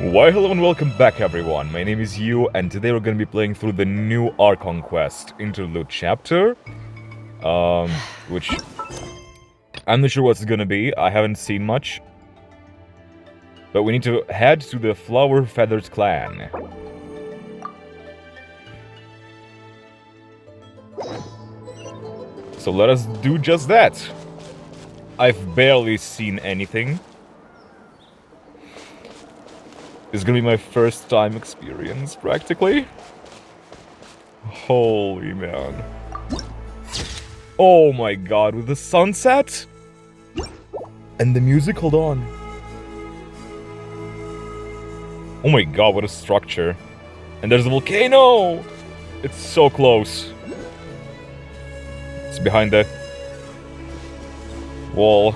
Why hello and welcome back everyone, my name is Yu and today we're gonna be playing through the new Archon quest, Interlude chapter. Which... I'm not sure what's gonna be, I haven't seen much. But we need to head to the Flower Feathered clan. So let us do just that. I've barely seen anything. It's gonna be my first time experience, practically. Holy man. Oh my god, with the sunset? And the music, hold on. Oh my god, what a structure. And there's a volcano! It's so close. It's behind the wall.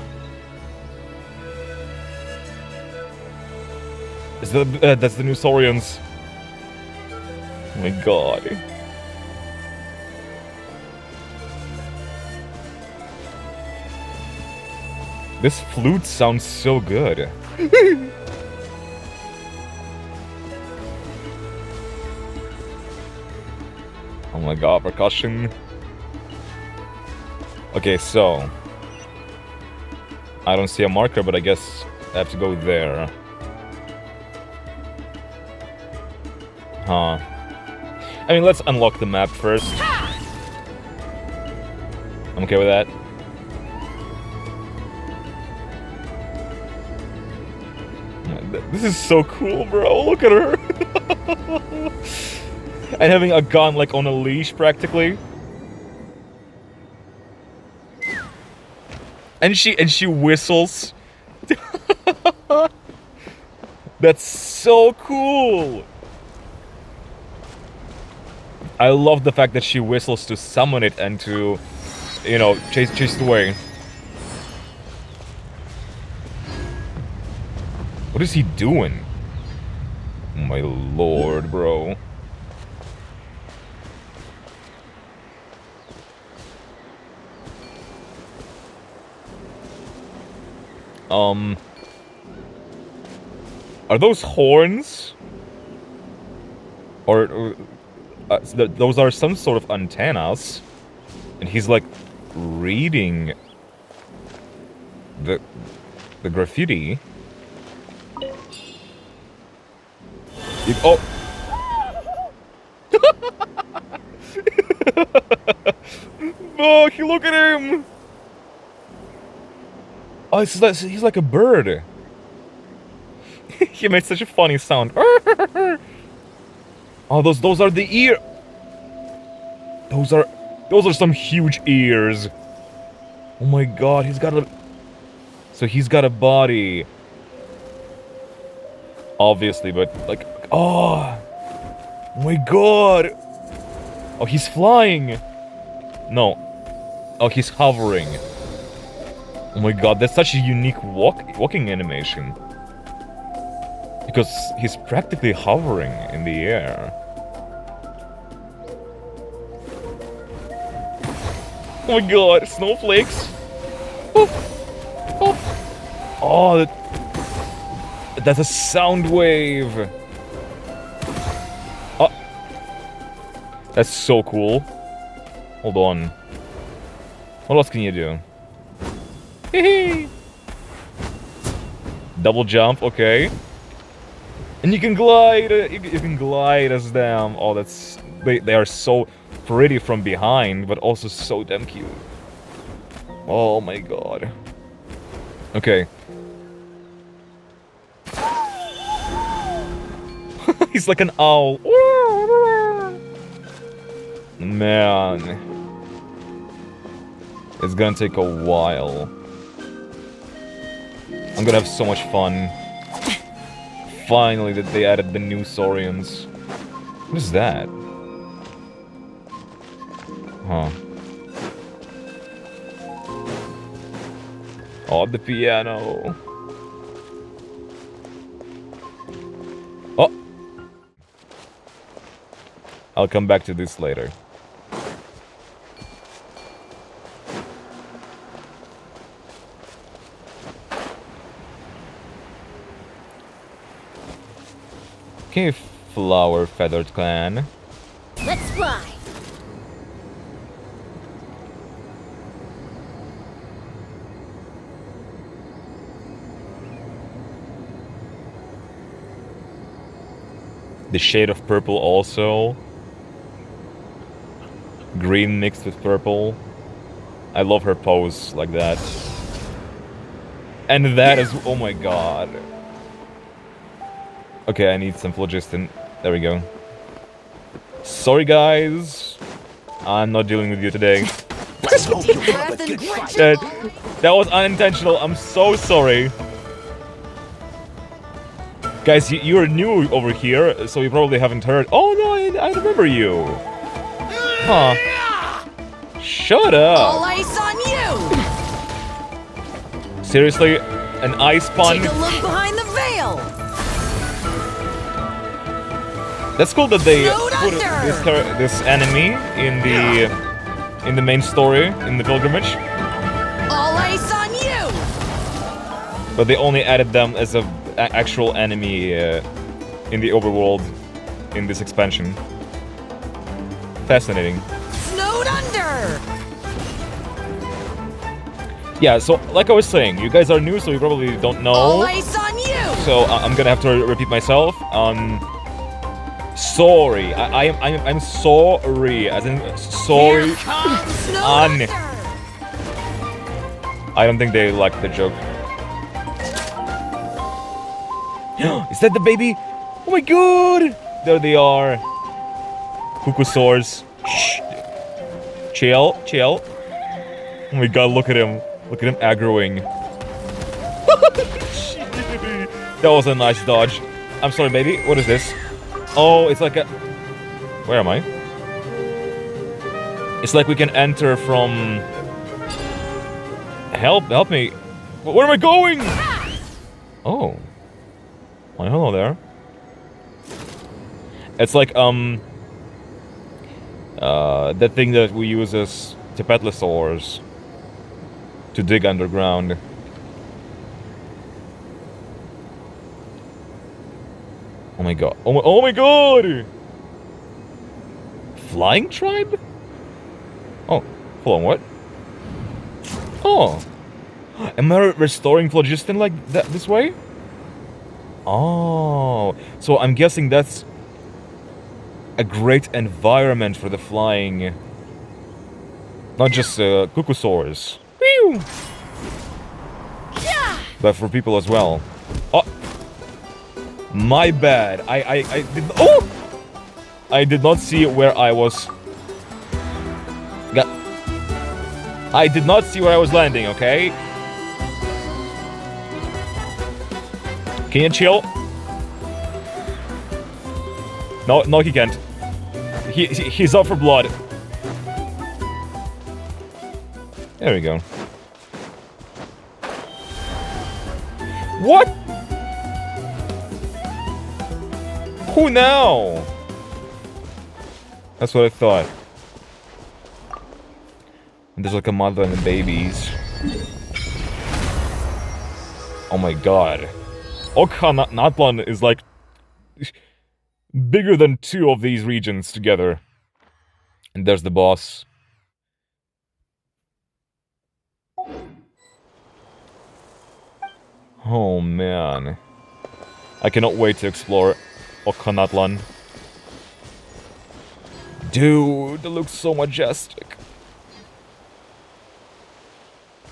That's the new Saurians. Oh my god. This flute sounds so good. Oh my god, percussion. Okay, so... I don't see a marker, but I guess I have to go there. Huh. I mean, let's unlock the map first. I'm okay with that. This is so cool, bro. Look at her. And having a gun, like, on a leash, practically. And she whistles. That's so cool. I love the fact that she whistles to summon it and to, you know, chase it away. What is he doing? Oh my lord, bro. Are those horns? Or those are some sort of antennas, and he's like reading the graffiti. Oh! Look! Look at him! Oh, he's like a bird. He made such a funny sound. Oh, those are the ear. Those are some huge ears. Oh my god, he's got a... So he's got a body. Obviously, but like... Oh! Oh my god! Oh, he's flying! No. Oh, he's hovering. Oh my god, that's such a unique walking animation. Because he's practically hovering in the air. Oh my god, snowflakes! Oh, oh. Oh, that's a sound wave! Oh! That's so cool. Hold on. What else can you do? Hehe! Double jump, okay. And you can glide! You can glide as them. Oh, that's... They are so pretty from behind, but also so damn cute. Oh my god. Okay. He's like an owl. Man. It's gonna take a while. I'm gonna have so much fun. Finally, that they added the new Saurians. What is that? Huh. Oh, the piano. Oh! I'll come back to this later. Okay, Flower Feathered Clan. Let's fly. The shade of purple also. Green mixed with purple. I love her pose like that. And that is... oh my god. Okay, I need some phlogiston. There we go. Sorry guys. I'm not dealing with you today. That was unintentional. I'm so sorry. Guys, you're new over here, so you probably haven't heard. Oh no, I remember you. Huh. Shut up. All ice on you. Seriously? An ice pun? Take a look behind the veil. That's cool that they Snowed put this enemy in the main story, in the pilgrimage. All ice on you. But they only added them as a actual enemy in the overworld in this expansion. Fascinating. Snowed under. Yeah, so like I was saying, you guys are new, so you probably don't know. All ice on you. So I'm gonna have to repeat myself. Sorry. I'm sorry. As in sorry. Snowed under. I don't think they liked the joke. Is that the baby? Oh my god! There they are. Cuckoosaurs. Shh. Chill, chill. Oh my god, look at him. Look at him aggroing. That was a nice dodge. I'm sorry, baby. What is this? Oh, it's like a... where am I? It's like we can enter from... Help me. Where am I going? Oh. Well, hello there. It's like, that thing that we use as Capitanosaurs to dig underground. Oh my god. Oh my god! Flying tribe? Oh, hold on, what? Oh. Am I restoring phlogiston like that this way? Oh, so I'm guessing that's a great environment for the flying, not just cuckoosaurs, but for people as well. Oh, my bad. I did not see where I was. I did not see where I was landing. Okay. Can you chill? No, he can't. He's up for blood. There we go. What? Who now? That's what I thought. And there's like a mother and the babies. Oh my god. Okhanatlan is like bigger than 2 of these regions together. And there's the boss. Oh man. I cannot wait to explore Okhanatlan. Dude, it looks so majestic.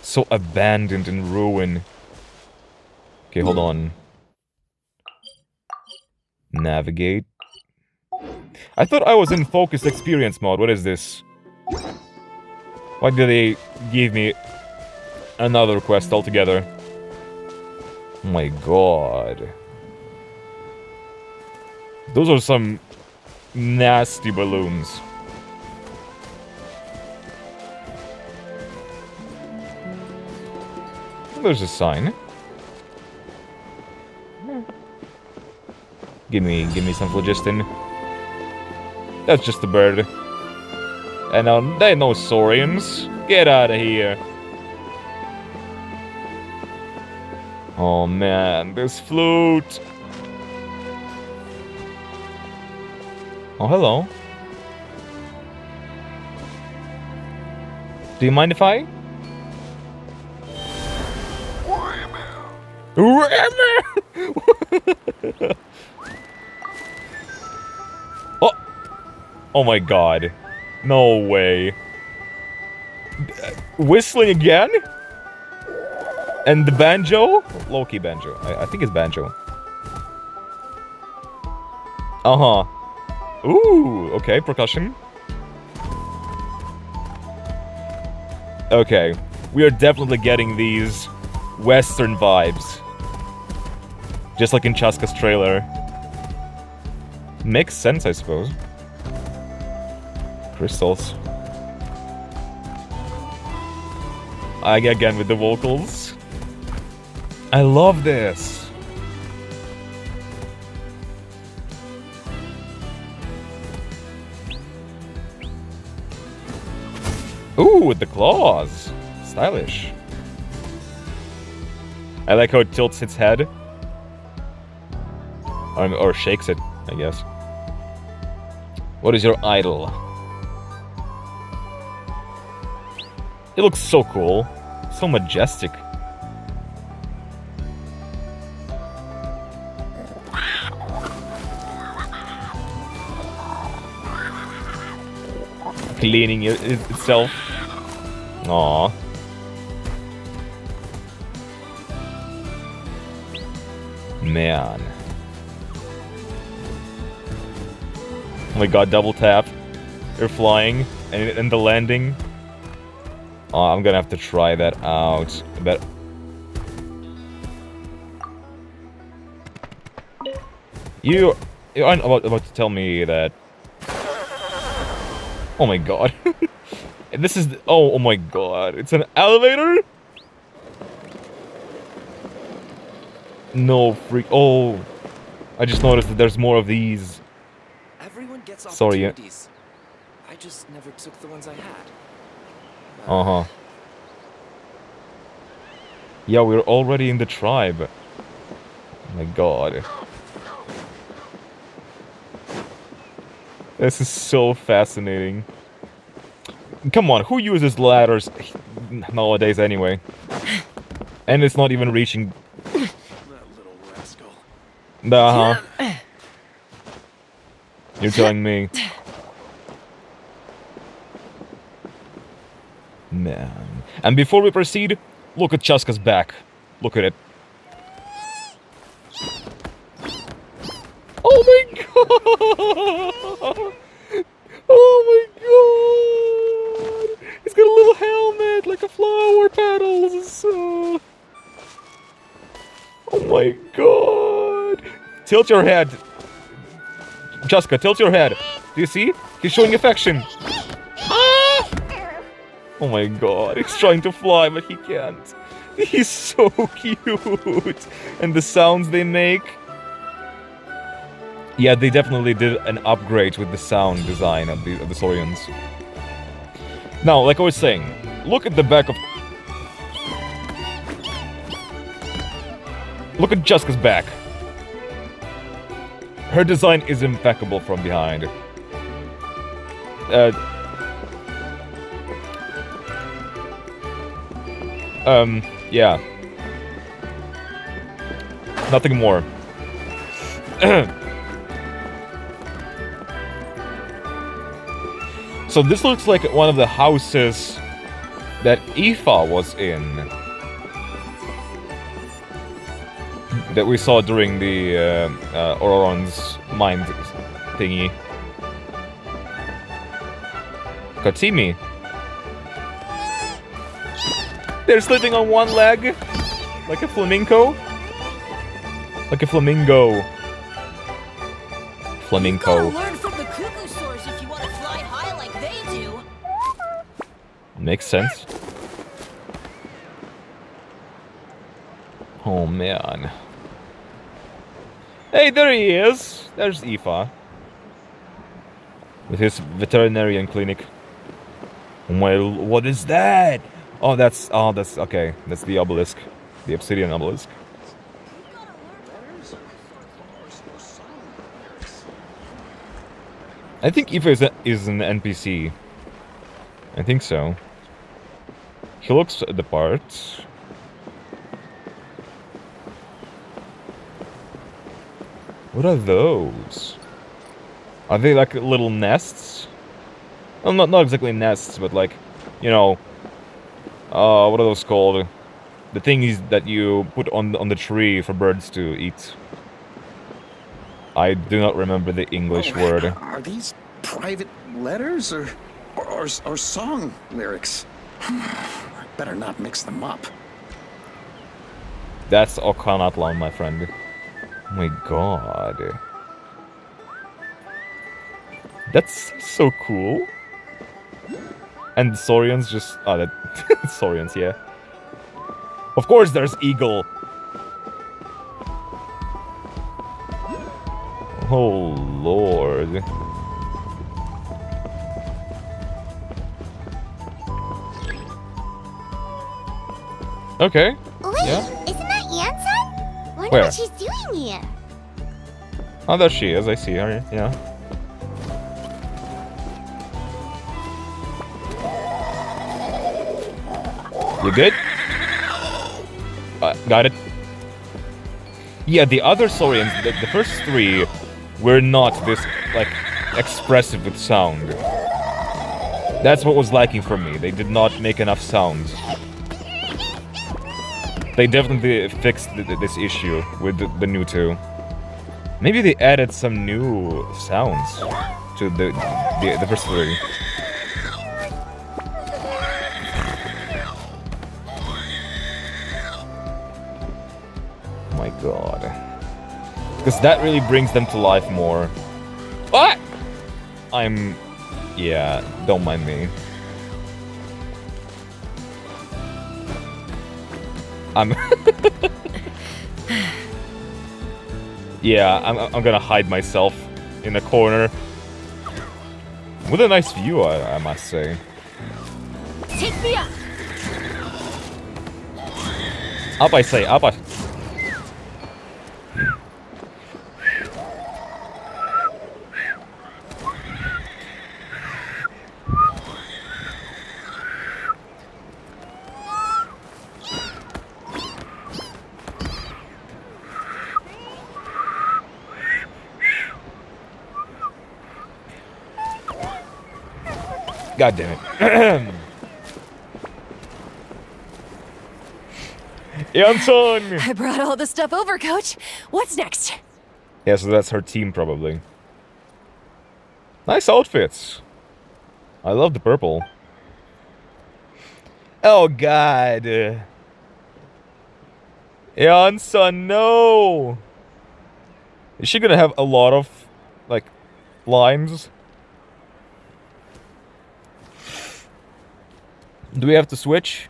So abandoned and ruined. Okay, hold on. Navigate. I thought I was in focused experience mode. What is this? Why did they give me another quest altogether? Oh my god. Those are some nasty balloons. There's a sign. Give me some phlogiston. That's just a bird. And they're no saurians. Get out of here. Oh man, this flute. Oh, hello. Do you mind if I? Oh! Oh my god. No way. Whistling again? And the banjo? Low-key banjo. I think it's banjo. Uh-huh. Ooh, okay, percussion. Okay, we are definitely getting these Western vibes. Just like in Chaska's trailer. Makes sense, I suppose. Crystals. Again with the vocals. I love this. Ooh, with the claws. Stylish. I like how it tilts its head. Or shakes it, I guess. What is your idol? It looks so cool. So majestic. Cleaning itself. Aww. Man. Oh my god, double tap. You're flying, and the landing. Oh, I'm gonna have to try that out. But you aren't about to tell me that. Oh my god. This is... Oh my god. It's an elevator? No freak... Oh. I just noticed that there's more of these. Everyone gets Sorry, opportunities. I just never took the ones I had. Uh-huh. Yeah, we're already in the tribe. Oh my god. This is so fascinating. Come on, who uses ladders nowadays anyway? And it's not even reaching... That little rascal. Uh-huh. You're telling me. Man. And before we proceed, look at Chaska's back. Look at it. Oh my god! Oh my god! He's got a little helmet, like a flower petals. Oh my god! Tilt your head. Chaska, tilt your head. Do you see? He's showing affection. Ah! Oh my god, he's trying to fly, but he can't. He's so cute. And the sounds they make. Yeah, they definitely did an upgrade with the sound design of the Saurians. Now, like I was saying, look at the back of... Look at Chaska's back. Her design is impeccable from behind. Yeah. Nothing more. So this looks like one of the houses that Aoife was in. That we saw during the Auroron's mind thingy. Katsimi. They're sitting on one leg. Like a flamenco. Like a flamingo. Flamenco. Learn from the cuckoo source if you want to fly high like they do. Makes sense. Oh man. Hey, there he is! There's Aoife. With his veterinarian clinic. Well, what is that? Oh, that's okay. That's the obelisk. The obsidian obelisk. I think Aoife is an NPC. I think so. He looks the part. What are those? Are they like little nests? Well, not exactly nests, but like, you know, what are those called? The things that you put on the tree for birds to eat. I do not remember the English word. Are these private letters or song lyrics? Better not mix them up. That's Okanatlan, my friend. Oh my god. That's so cool. And Saurians just... Oh, that... Saurians, yeah. Of course there's Eagle. Oh, Lord. Okay. Wait, Yeah. isn't that Yansan? Wonder Where? what she's doing here. Oh, there she is. I see her, yeah. You good? Got it. Yeah, the other Saurians, the first three, were not this, like, expressive with sound. That's what was lacking for me. They did not make enough sounds. They definitely fixed this issue with the new two. Maybe they added some new sounds to the first three. My god. Because that really brings them to life more. What? Yeah, don't mind me. Yeah, I'm gonna hide myself in a corner. With a nice view, I must say. Take me up. Up, I say, up. God damn it. Yansan! I brought all the stuff over, Coach. What's next? Yeah, so that's her team, probably. Nice outfits. I love the purple. Oh, God. Yansan, no! Is she gonna have a lot of, like, lines? Do we have to switch?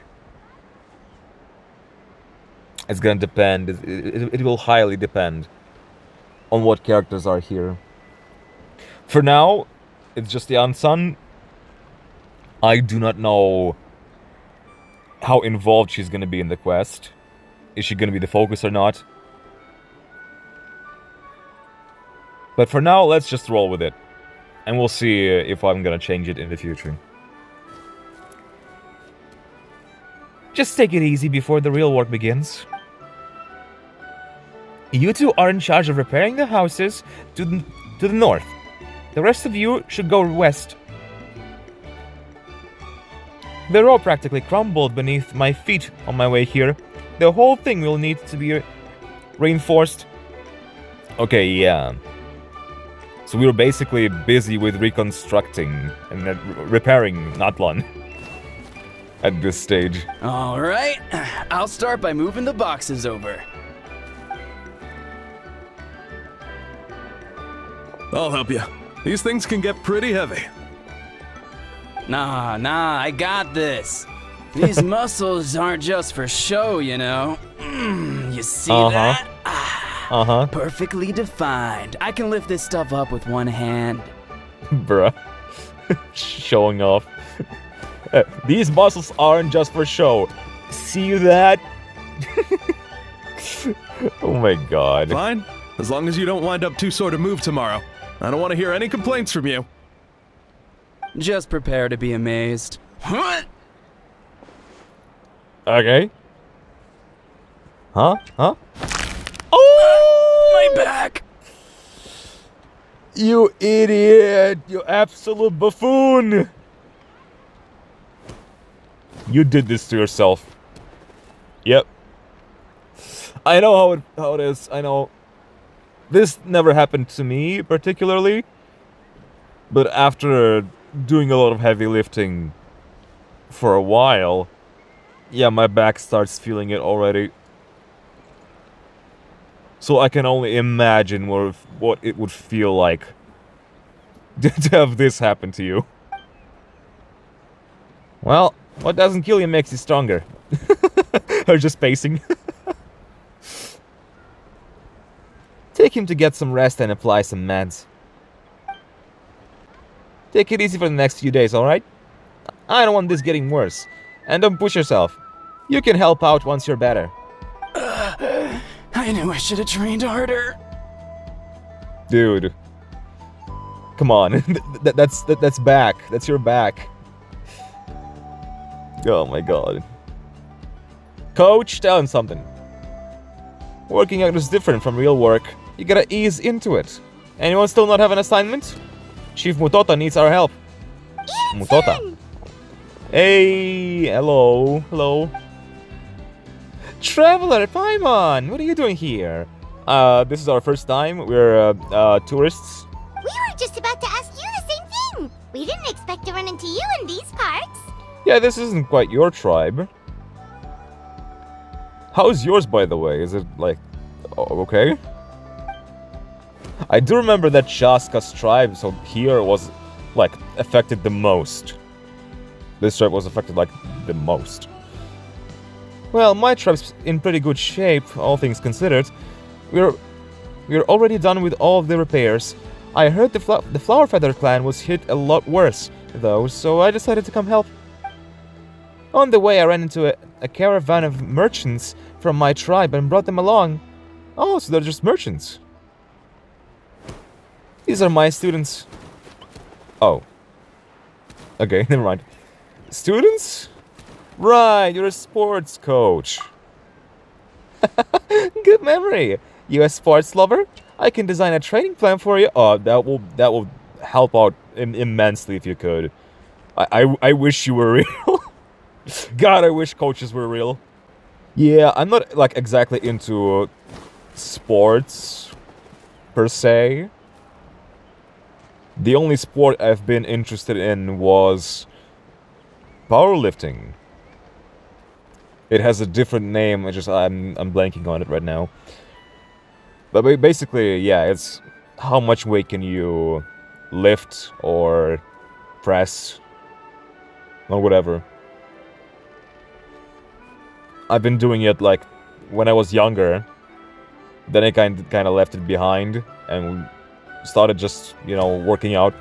It's gonna depend. It will highly depend on what characters are here. For now, it's just Yansan. I do not know how involved she's gonna be in the quest. Is she gonna be the focus or not? But for now, let's just roll with it. And we'll see if I'm gonna change it in the future. Just take it easy before the real work begins. You two are in charge of repairing the houses to the north. The rest of you should go west. They're all practically crumbled beneath my feet on my way here. The whole thing will need to be reinforced. Okay, yeah. So we were basically busy with reconstructing and repairing Natlan at this stage. All right, I'll start by moving the boxes over. I'll help you. These things can get pretty heavy. Nah, I got this. These muscles aren't just for show, you know. You see that? Perfectly defined. I can lift this stuff up with one hand. Bruh. Showing off. These muscles aren't just for show. See that? Oh my god. Fine, as long as you don't wind up too sore to move tomorrow. I don't want to hear any complaints from you. Just prepare to be amazed. What? Okay. Huh? Huh? Oh! My back! You idiot! You absolute buffoon! You did this to yourself. Yep. I know how it is. I know. This never happened to me particularly, but after doing a lot of heavy lifting for a while, yeah, my back starts feeling it already. So I can only imagine what it would feel like to have this happen to you. Well, what doesn't kill you makes you stronger. Or just pacing. Take him to get some rest and apply some meds. Take it easy for the next few days, alright? I don't want this getting worse. And don't push yourself. You can help out once you're better. I knew I should have trained harder. Dude. Come on. That's back. That's your back. Oh my god. Coach, tell him something. Working out is different from real work. You gotta ease into it. Anyone still not have an assignment? Chief Mutota needs our help. Mutota. Hey, hello. Hello. Traveler, Paimon, what are you doing here? This is our first time. We're, tourists. We were just about to ask you the same thing. We didn't expect to run into you in these parts. Yeah, this isn't quite your tribe. How's yours, by the way? Is it, like, okay? I do remember that Shaska's tribe, so here was, like, affected the most. This tribe was affected, like, the most. Well, my tribe's in pretty good shape, all things considered. We're already done with all of the repairs. I heard the Flower Feather clan was hit a lot worse, though, so I decided to come help. On the way, I ran into a caravan of merchants from my tribe and brought them along. Oh, so they're just merchants. These are my students. Oh. Okay, never mind. Students? Right, you're a sports coach. Good memory. You a sports lover? I can design a training plan for you. Oh, that will help out immensely if you could. I wish you were real. God, I wish coaches were real. Yeah, I'm not, like, exactly into sports, per se. The only sport I've been interested in was powerlifting. It has a different name, I'm blanking on it right now. But basically, yeah, it's how much weight can you lift or press or whatever. I've been doing it, like, when I was younger. Then I kind of left it behind and started just, you know, working out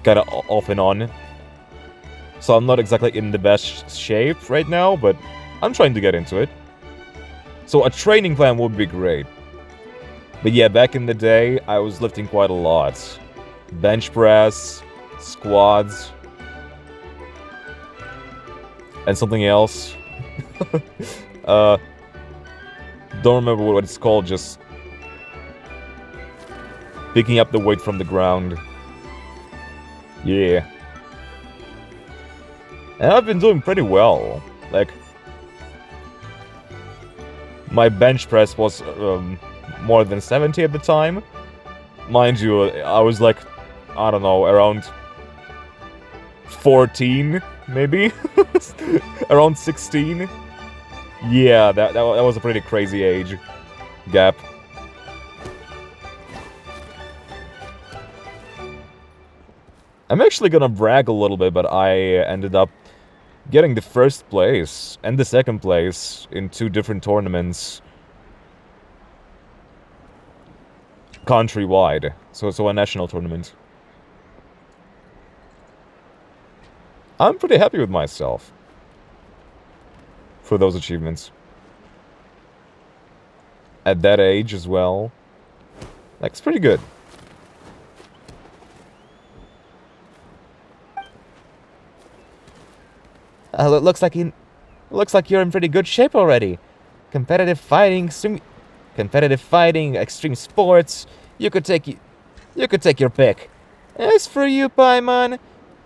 kind of off and on. So I'm not exactly in the best shape right now, but I'm trying to get into it. So a training plan would be great. But yeah, back in the day, I was lifting quite a lot. Bench press, squats, and something else. Don't remember what it's called, just picking up the weight from the ground. Yeah. And I've been doing pretty well. Like, my bench press was more than 70 at the time. Mind you, I was like, I don't know, around 14, maybe? Around 16? Yeah, that was a pretty crazy age gap. I'm actually gonna brag a little bit, but I ended up getting the first place and the second place in 2 different tournaments. Countrywide. So a national tournament. I'm pretty happy with myself for those achievements. At that age as well. Like, it's pretty good. It looks like you're in pretty good shape already. Competitive fighting, extreme sports. You could take your pick. As for you, Paimon,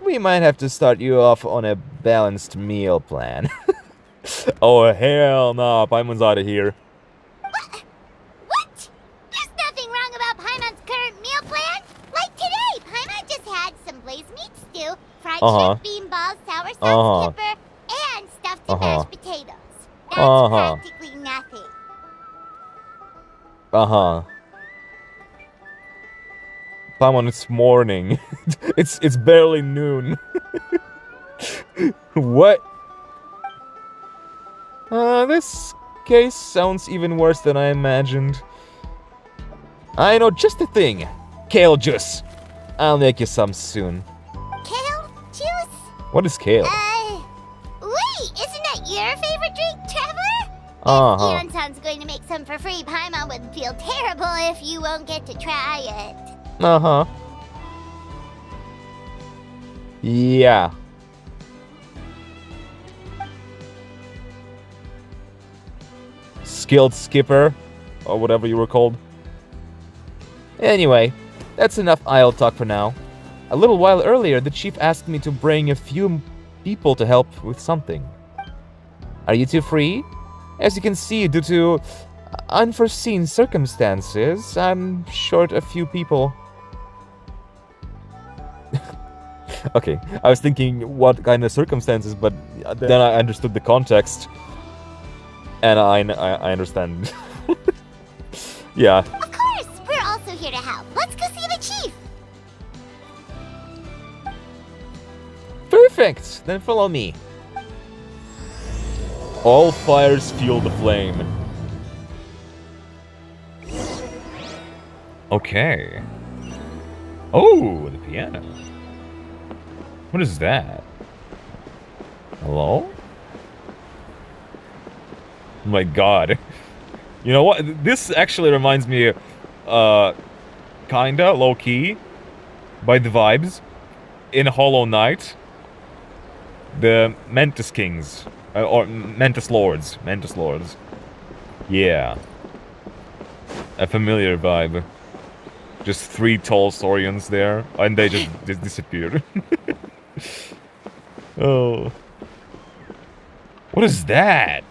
we might have to start you off on a balanced meal plan. Oh hell no, Paimon's out of here. What? There's nothing wrong about Paimon's current meal plan. Like today, Paimon just had some blazed meat stew, fried shrimp, bean balls, sour sauce, kipper, and stuffed and mashed potatoes. That's practically nothing. Paimon, it's morning. it's barely noon. What? This case sounds even worse than I imagined. I know just the thing. Kale juice. I'll make you some soon. Kale juice? What is kale? Wait, isn't that your favorite drink, Traveler? If Eon-san's going to make some for free, Paimon would feel terrible if you won't get to try it. Yeah. Skilled skipper, or whatever you were called. Anyway, that's enough idle talk for now. A little while earlier, the chief asked me to bring a few people to help with something. Are you two free? As you can see, due to unforeseen circumstances, I'm short a few people. Okay, I was thinking what kind of circumstances, but then I understood the context. And I understand. Yeah. Of course, we're also here to help. Let's go see the chief. Perfect! Then follow me. All fires fuel the flame. Okay. Oh, the piano. What is that? Hello? Oh my god. You know what? This actually reminds me, kinda, low-key, by the vibes, in Hollow Knight, the Mantis Kings, or Mantis Lords. Yeah. A familiar vibe. Just 3 tall Saurians there, and they just disappeared. Oh. What is that?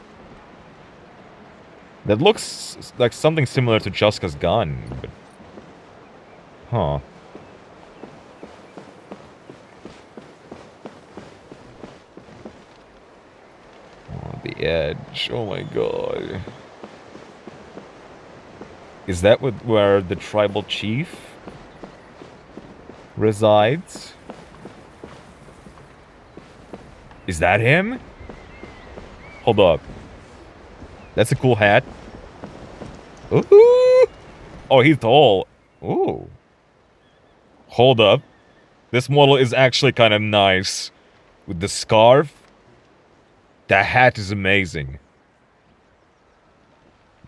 That looks like something similar to Juska's gun, but... Huh. Oh, the edge. Oh my god. Is that where the tribal chief resides? Is that him? Hold up. That's a cool hat. Ooh. Oh, he's tall. Ooh. Hold up. This model is actually kind of nice. With the scarf. That hat is amazing.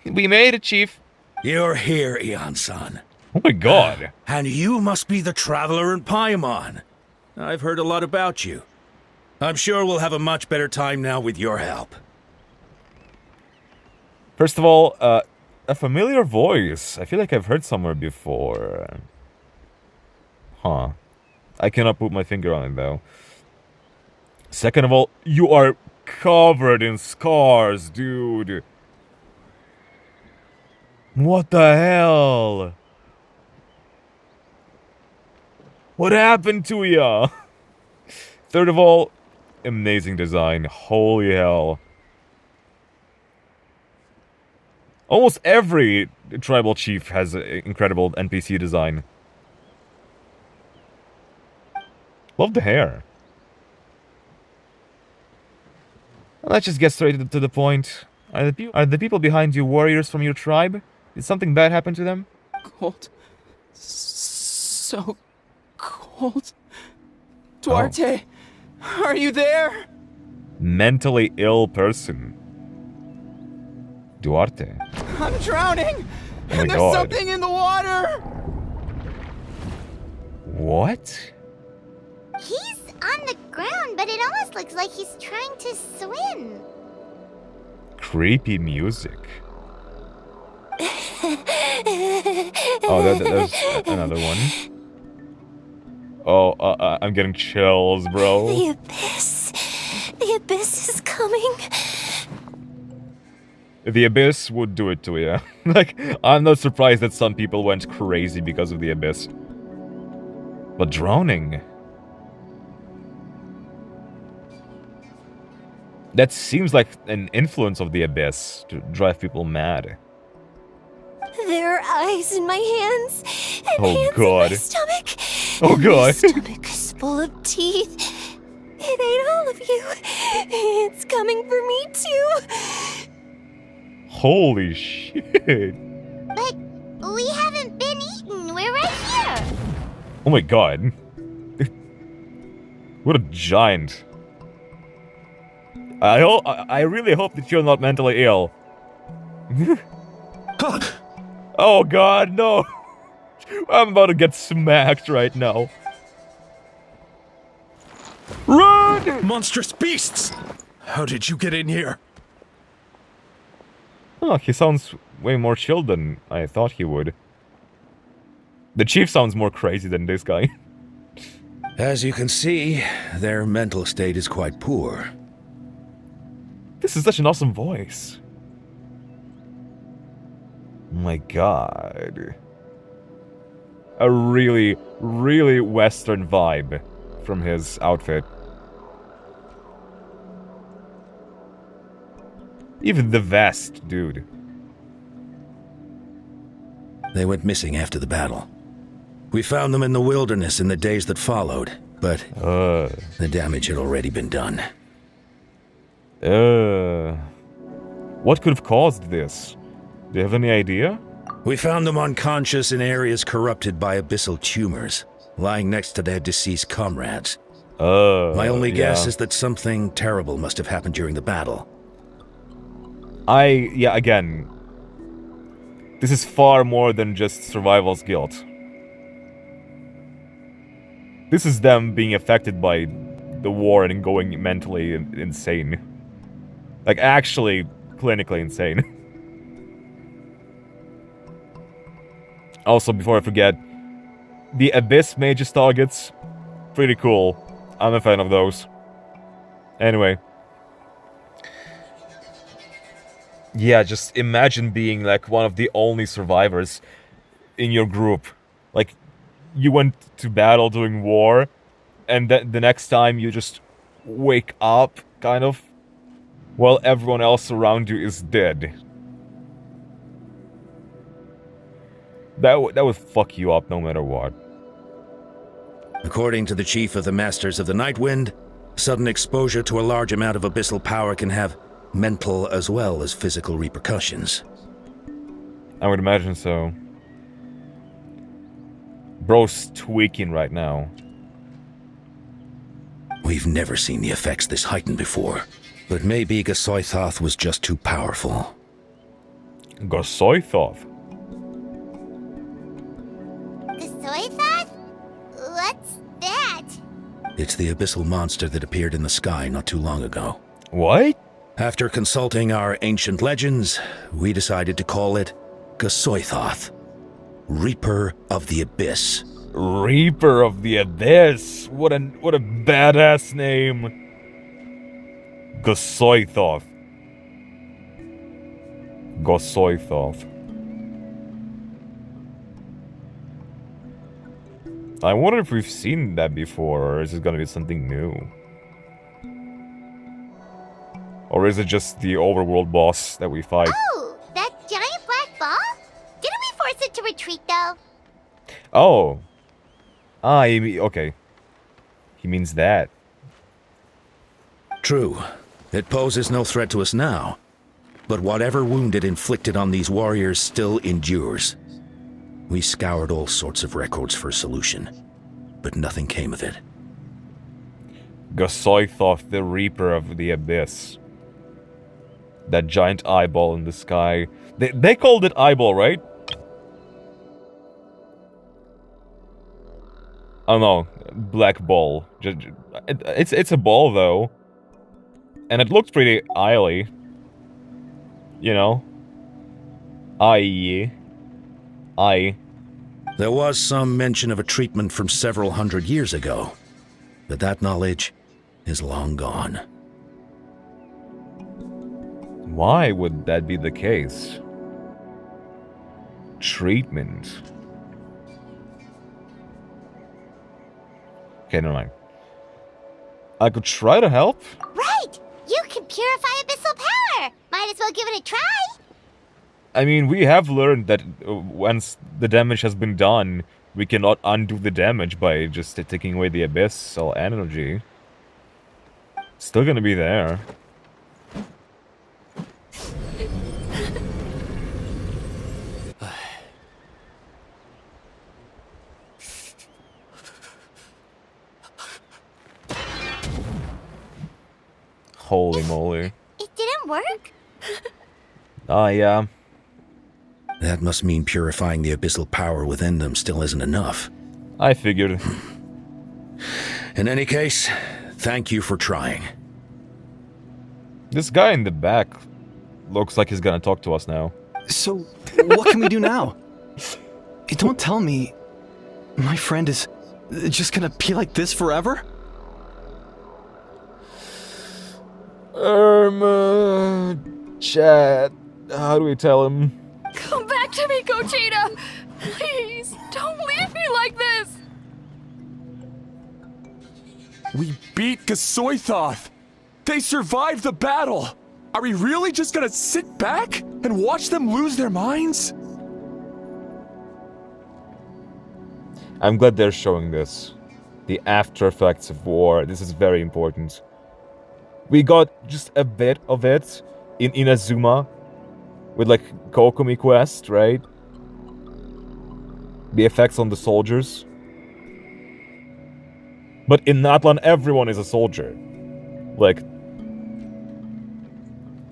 We made it, Chief. You're here, Eon-san. Oh my god. And you must be the traveler in Paimon. I've heard a lot about you. I'm sure we'll have a much better time now with your help. First of all, a familiar voice. I feel like I've heard somewhere before. Huh. I cannot put my finger on it, though. Second of all, you are covered in scars, dude. What the hell? What happened to ya? Third of all, amazing design. Holy hell. Almost every tribal chief has incredible NPC design. Love the hair. Let's just get straight to the point. Are the people behind you warriors from your tribe? Did something bad happen to them? Cold. So cold. Duarte, are you there? Mentally ill person. Duarte. I'm drowning! Oh my and there's God. something in the water! What? He's on the ground, but it almost almost looks like he's trying to swim. Creepy music. Oh, there's another one. Oh, I'm getting chills, bro. The abyss. The abyss is coming. The abyss would do it to you. Like, I'm not surprised that some people went crazy because of the abyss. But drowning? That seems like an influence of the abyss to drive people mad. There are eyes in my hands, and Oh, hands God. in my stomach. Oh, and God. My stomach is full of teeth. It ate all of you. It's coming for me too. Holy shit. But we haven't been eaten. We're right here. Oh my god. What a giant. I really hope that you're not mentally ill. Oh god, no. I'm about to get smacked right now. Run! Monstrous beasts! How did you get in here? Oh, he sounds way more chill than I thought he would. The chief sounds more crazy than this guy. As you can see, their mental state is quite poor. This is such an awesome voice. Oh my god. A really, really Western vibe from his outfit. Even the vest, dude. They went missing after the battle. We found them in the wilderness in the days that followed, but the damage had already been done. What could have caused this? Do you have any idea? We found them unconscious in areas corrupted by abyssal tumors, lying next to their deceased comrades. My only guess is that something terrible must have happened during the battle. Again, this is far more than just survival's guilt. This is them being affected by the war and going mentally insane. Like, actually, clinically insane. Also, before I forget, the Abyss Mage's targets, pretty cool. I'm a fan of those. Anyway. Yeah, just imagine being like one of the only survivors in your group. Like, you went to battle during war, and then the next time you just wake up, kind of, while everyone else around you is dead. That would fuck you up no matter what. According to the chief of the Masters of the Nightwind, sudden exposure to a large amount of abyssal power can have mental as well as physical repercussions. I would imagine so. Bro's tweaking right now. We've never seen the effects this heightened before, but maybe Gasoithoth was just too powerful. Gasoithoth? Gasoithoth? What's that? It's the abyssal monster that appeared in the sky not too long ago. What? After consulting our ancient legends, we decided to call it Gasoithoth, Reaper of the Abyss. Reaper of the Abyss. What a badass name. Gasoithoth. Gasoithoth. I wonder if we've seen that before, or is it gonna be something new? Or is it just the overworld boss that we fight? Oh, that giant black ball? Didn't we force it to retreat, though? Oh. Okay. He means that. True. It poses no threat to us now. But whatever wound it inflicted on these warriors still endures. We scoured all sorts of records for a solution, but nothing came of it. Gasoithoth, the Reaper of the Abyss. That giant eyeball in the sky. They called it eyeball, right? Oh no, black ball. It's a ball though. And it looks pretty oily. You know? Aye. There was some mention of a treatment from several hundred years ago, but that knowledge is long gone. Why would that be the case? Treatment. Okay, never mind. I could try to help. Right! You can purify abyssal power! Might as well give it a try! I mean, we have learned that once the damage has been done, we cannot undo the damage by just taking away the abyssal energy. Still gonna be there. Holy moly. It didn't work? Yeah. That must mean purifying the abyssal power within them still isn't enough. I figured. In any case, thank you for trying. This guy in the back looks like he's gonna talk to us now. So, what can we do now? Don't tell me my friend is just gonna be like this forever? Chad, how do we tell him? Come back to me, Gogeta! Please, don't leave me like this! We beat Gasoithoth! They survived the battle! Are we really just gonna sit back and watch them lose their minds? I'm glad they're showing this. The after effects of war. This is very important. We got just a bit of it in Inazuma with like Kokumi Quest, right? The effects on the soldiers. But in Natlan, everyone is a soldier. Like,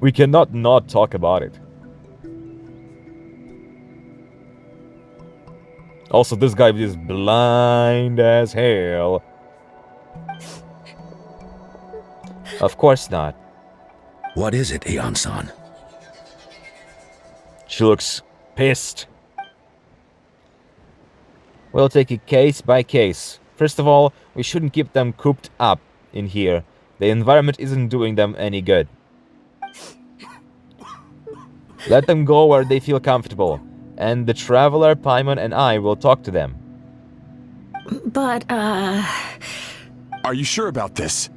we cannot not talk about it. Also, this guy is blind as hell. Of course not. What is it, Aeon-san? She looks pissed. We'll take it case by case. First of all, we shouldn't keep them cooped up in here. The environment isn't doing them any good. Let them go where they feel comfortable. And the Traveler, Paimon, and I will talk to them. But, Are you sure about this?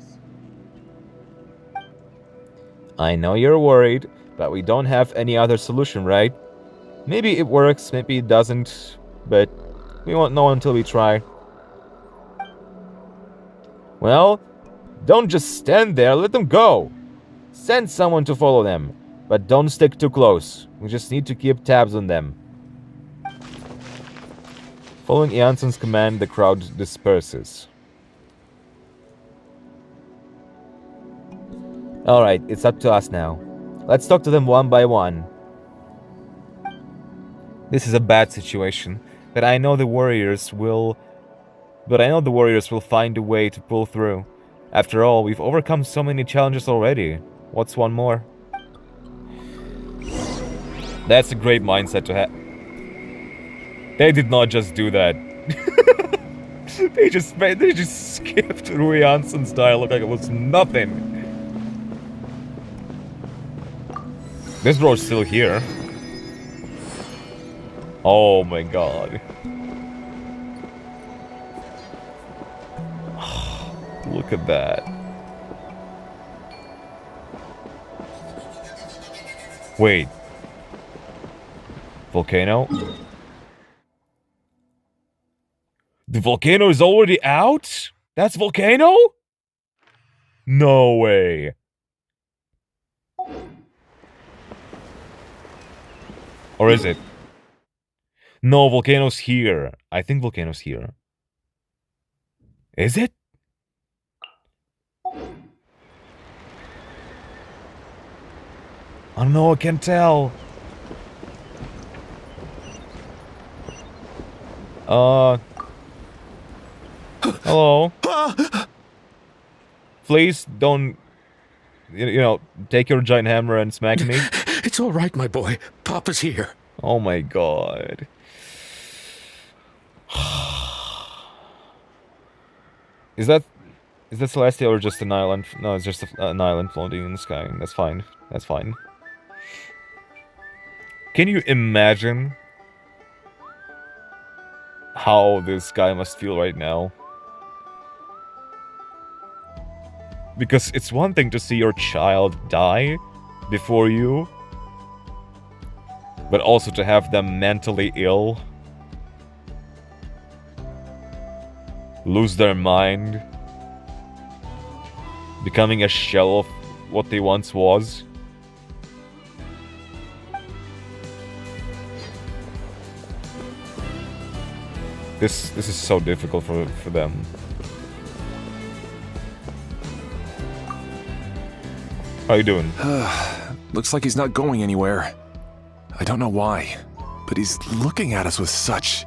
I know you're worried, but we don't have any other solution, right? Maybe it works, maybe it doesn't, but we won't know until we try. Well, don't just stand there, let them go! Send someone to follow them, but don't stick too close. We just need to keep tabs on them. Following Ianson's command, the crowd disperses. Alright, it's up to us now. Let's talk to them one by one. This is a bad situation, but I know the warriors will find a way to pull through. After all, we've overcome so many challenges already. What's one more? That's a great mindset to have. They did not just do that. they just skipped Rui Anson's dialogue like it was nothing. This bro's still here. Oh my god. Look at that. Wait. Volcano? The volcano is already out? That's Volcano? No way. Or is it? No, Volcano's here. I think Volcano's here. Is it? I don't know, I can't tell. Hello? Please don't you know, take your giant hammer and smack me? It's all right, my boy. Papa's here. Oh my god. Is that Celestia or just an island? No, it's just an island floating in the sky. That's fine. That's fine. Can you imagine how this guy must feel right now? Because it's one thing to see your child die before you, but also to have them mentally ill, lose their mind, becoming a shell of what they once was. This is so difficult for them. How you doing? Looks like he's not going anywhere. I don't know why, but he's looking at us with such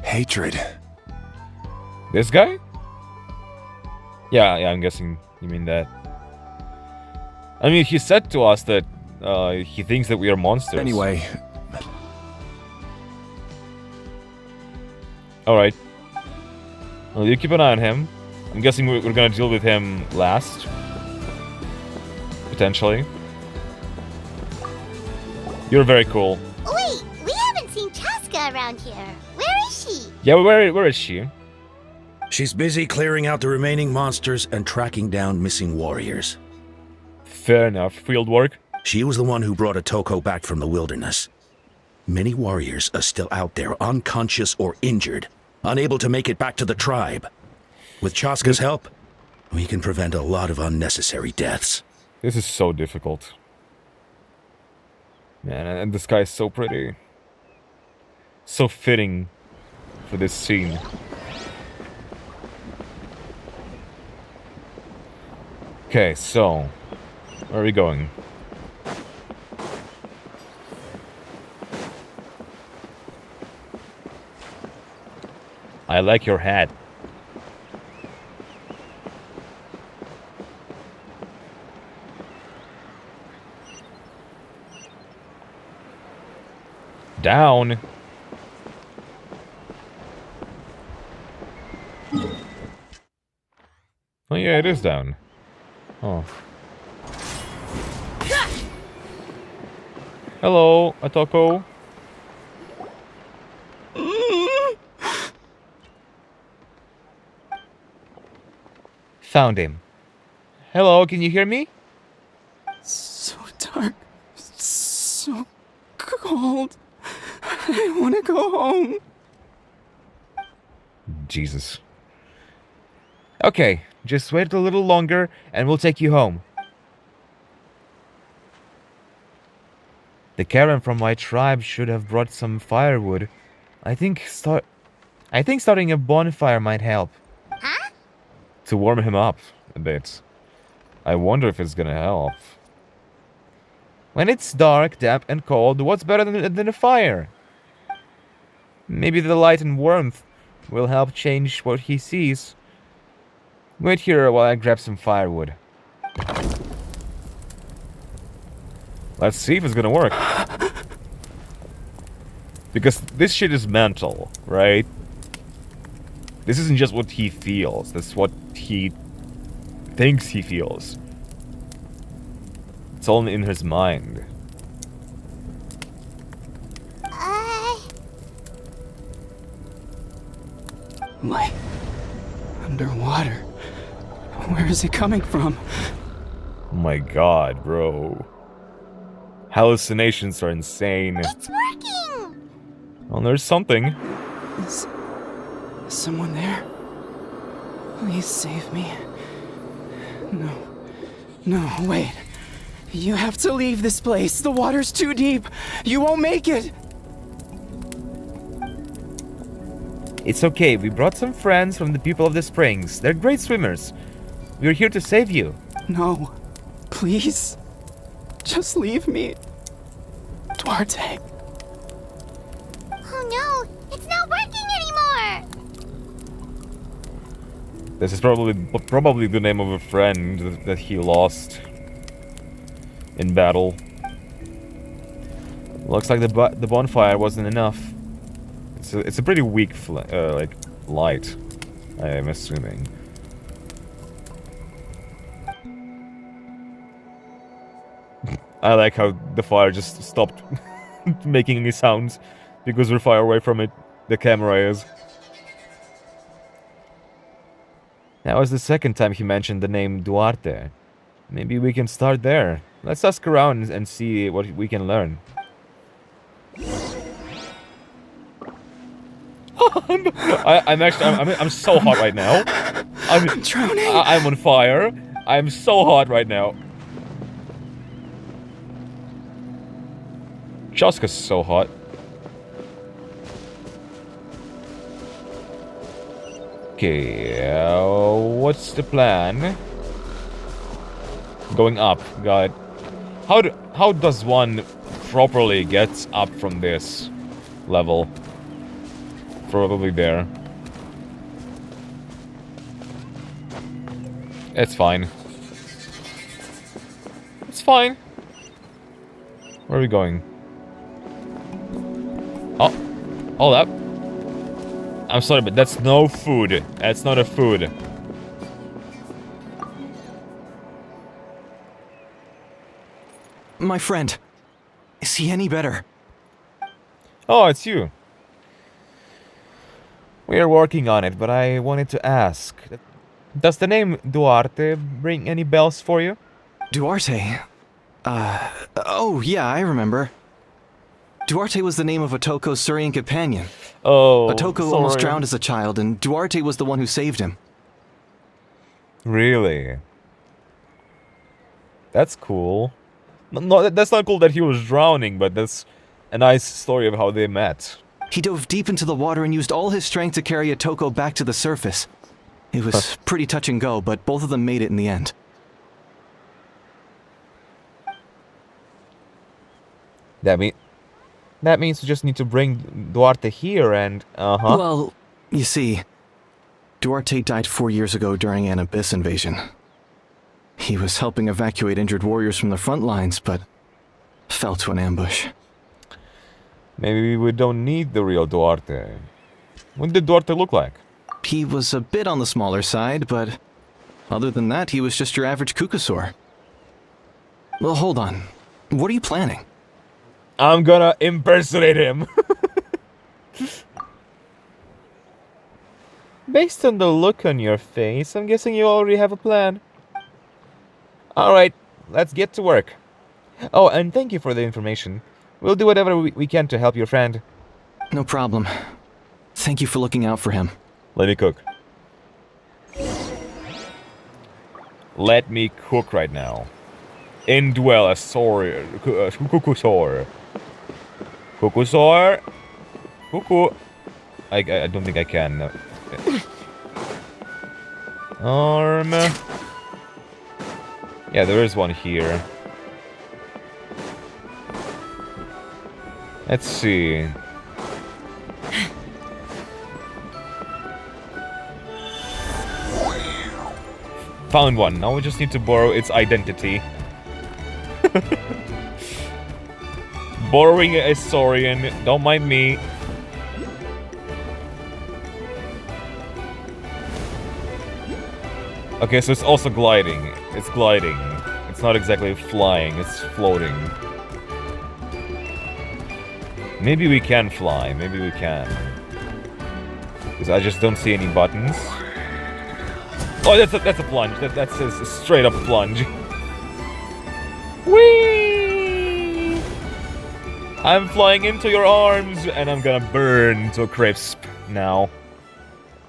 hatred. This guy? Yeah, I'm guessing you mean that. I mean, he said to us that he thinks that we are monsters. Anyway. Alright. Well, you keep an eye on him. I'm guessing we're gonna deal with him last. Potentially. You're very cool. Wait, we haven't seen Chaska around here. Where is she? Yeah, where is she? She's busy clearing out the remaining monsters and tracking down missing warriors. Fair enough. Field work. She was the one who brought Otoko back from the wilderness. Many warriors are still out there, unconscious or injured, unable to make it back to the tribe. With Chaska's help, we can prevent a lot of unnecessary deaths. This is so difficult. Man, and this guy is so pretty. So fitting for this scene. Okay, so... where are we going? I like your hat. Down. Oh yeah, it is down. Oh. Hello, Otoko. Found him. Hello, can you hear me? So dark. So cold. I want to go home. Jesus. Okay, just wait a little longer and we'll take you home. The Karen from my tribe should have brought some firewood. I think starting a bonfire might help. Huh? To warm him up a bit. I wonder if it's gonna help. When it's dark, damp, and cold, what's better than a fire? Maybe the light and warmth will help change what he sees. Wait here while I grab some firewood. Let's see if it's gonna work. Because this shit is mental, right? This isn't just what he feels, that's what he thinks he feels. It's all in his mind. Light. Underwater. Where is it coming from? Oh my god, bro. Hallucinations are insane. It's working! Well, there's something. Is someone there? Please save me. No, wait. You have to leave this place. The water's too deep. You won't make it. It's okay, we brought some friends from the people of the springs. They're great swimmers. We're here to save you. No, please. Just leave me. Duarte. Oh no, it's not working anymore! This is probably the name of a friend that he lost. in battle. Looks like the bonfire wasn't enough. It's a pretty weak like light, I am assuming. I like how the fire just stopped making any sounds because we're far away from it. The camera is. That was the second time he mentioned the name Duarte. Maybe we can start there. Let's ask around and see what we can learn. I'm so hot right now. I'm drowning. I'm on fire. I'm so hot right now. Jessica's so hot. Okay, what's the plan? Going up, got it. How does one properly get up from this level? Probably there. It's fine. It's fine. Where are we going? Oh, hold up. I'm sorry, but that's no food. That's not a food. My friend, is he any better? Oh, it's you. We are working on it, but I wanted to ask. Does the name Duarte ring any bells for you? Duarte? Oh yeah, I remember. Duarte was the name of Otoko's Surian companion. Oh, Otoko almost drowned as a child, and Duarte was the one who saved him. Really? That's cool. No, that's not cool that he was drowning, but that's a nice story of how they met. He dove deep into the water and used all his strength to carry Otoko back to the surface. It was pretty touch and go, but both of them made it in the end. That means we just need to bring Duarte here and... Well, you see, Duarte died 4 years ago during an Abyss invasion. He was helping evacuate injured warriors from the front lines, but fell to an ambush. Maybe we don't need the real Duarte. What did Duarte look like? He was a bit on the smaller side, but other than that, he was just your average Kukasaur. Well, hold on. What are you planning? I'm gonna impersonate him. Based on the look on your face, I'm guessing you already have a plan. Alright, let's get to work. Oh, and thank you for the information. We'll do whatever we can to help your friend. No problem. Thank you for looking out for him. Let me cook. Let me cook right now. Indwell a Kukusaur. Kukusaur. Cuckoo. I don't think I can. No. Arm. Yeah, there is one here. Let's see. Found one. Now we just need to borrow its identity. Borrowing a Saurian. Don't mind me. Okay, so it's also gliding. It's gliding. It's not exactly flying, it's floating. Maybe we can fly. Maybe we can. Because I just don't see any buttons. Oh, that's a plunge. That's a straight up plunge. Whee! I'm flying into your arms, and I'm gonna burn to a crisp now.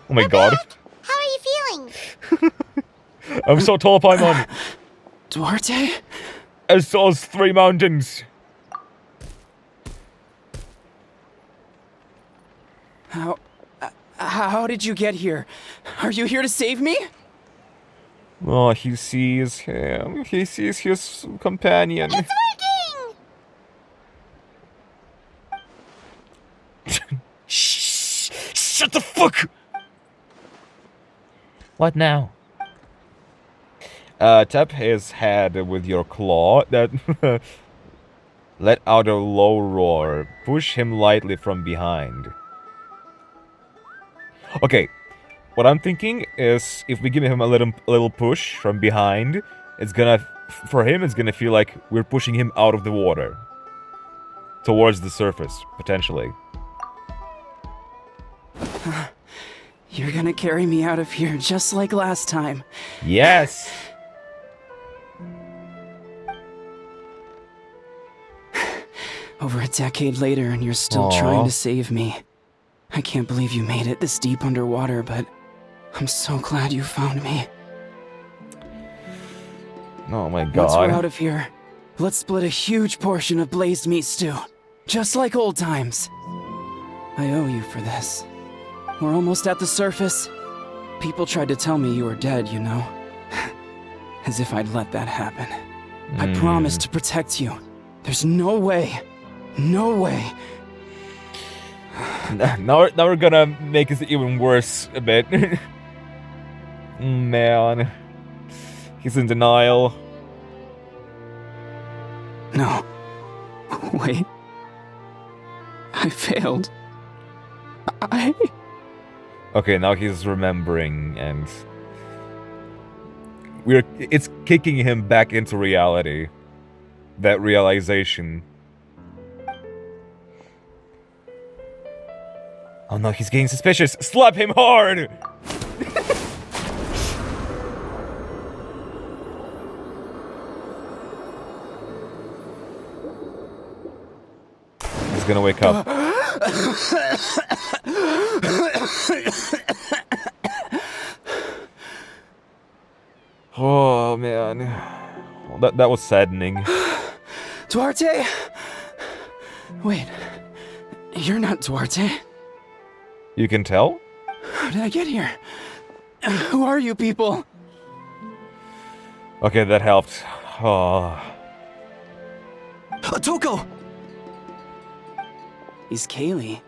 Oh my god. How are you feeling? I'm so tall, Paimon. Duarte? As tall as 3 mountains. How did you get here? Are you here to save me? Oh, he sees him. He sees his companion. It's working! Shh! Shut the fuck! What now? Tap his head with your claw. That let out a low roar. Push him lightly from behind. Okay, what I'm thinking is if we give him a little push from behind, it's gonna, for him, it's gonna feel like we're pushing him out of the water. Towards the surface, potentially. You're gonna carry me out of here just like last time. Yes! Over a decade later and you're still trying to save me. I can't believe you made it this deep underwater, but I'm so glad you found me. Oh my god. Once we're out of here, let's split a huge portion of blazed meat stew. Just like old times. I owe you for this. We're almost at the surface. People tried to tell me you were dead, you know. As if I'd let that happen. I promised to protect you. There's no way. No way. Now we're gonna make it even worse a bit. Man. He's in denial. No. Wait. I failed. Okay, now he's remembering and... It's kicking him back into reality. That realization. Oh no, he's getting suspicious. Slap him hard! He's gonna wake up. Oh man. Well, that was saddening. Duarte? Wait. You're not Duarte. You can tell? How did I get here? Who are you people? Okay, that helped. Oh. Toko! He's Kaylee.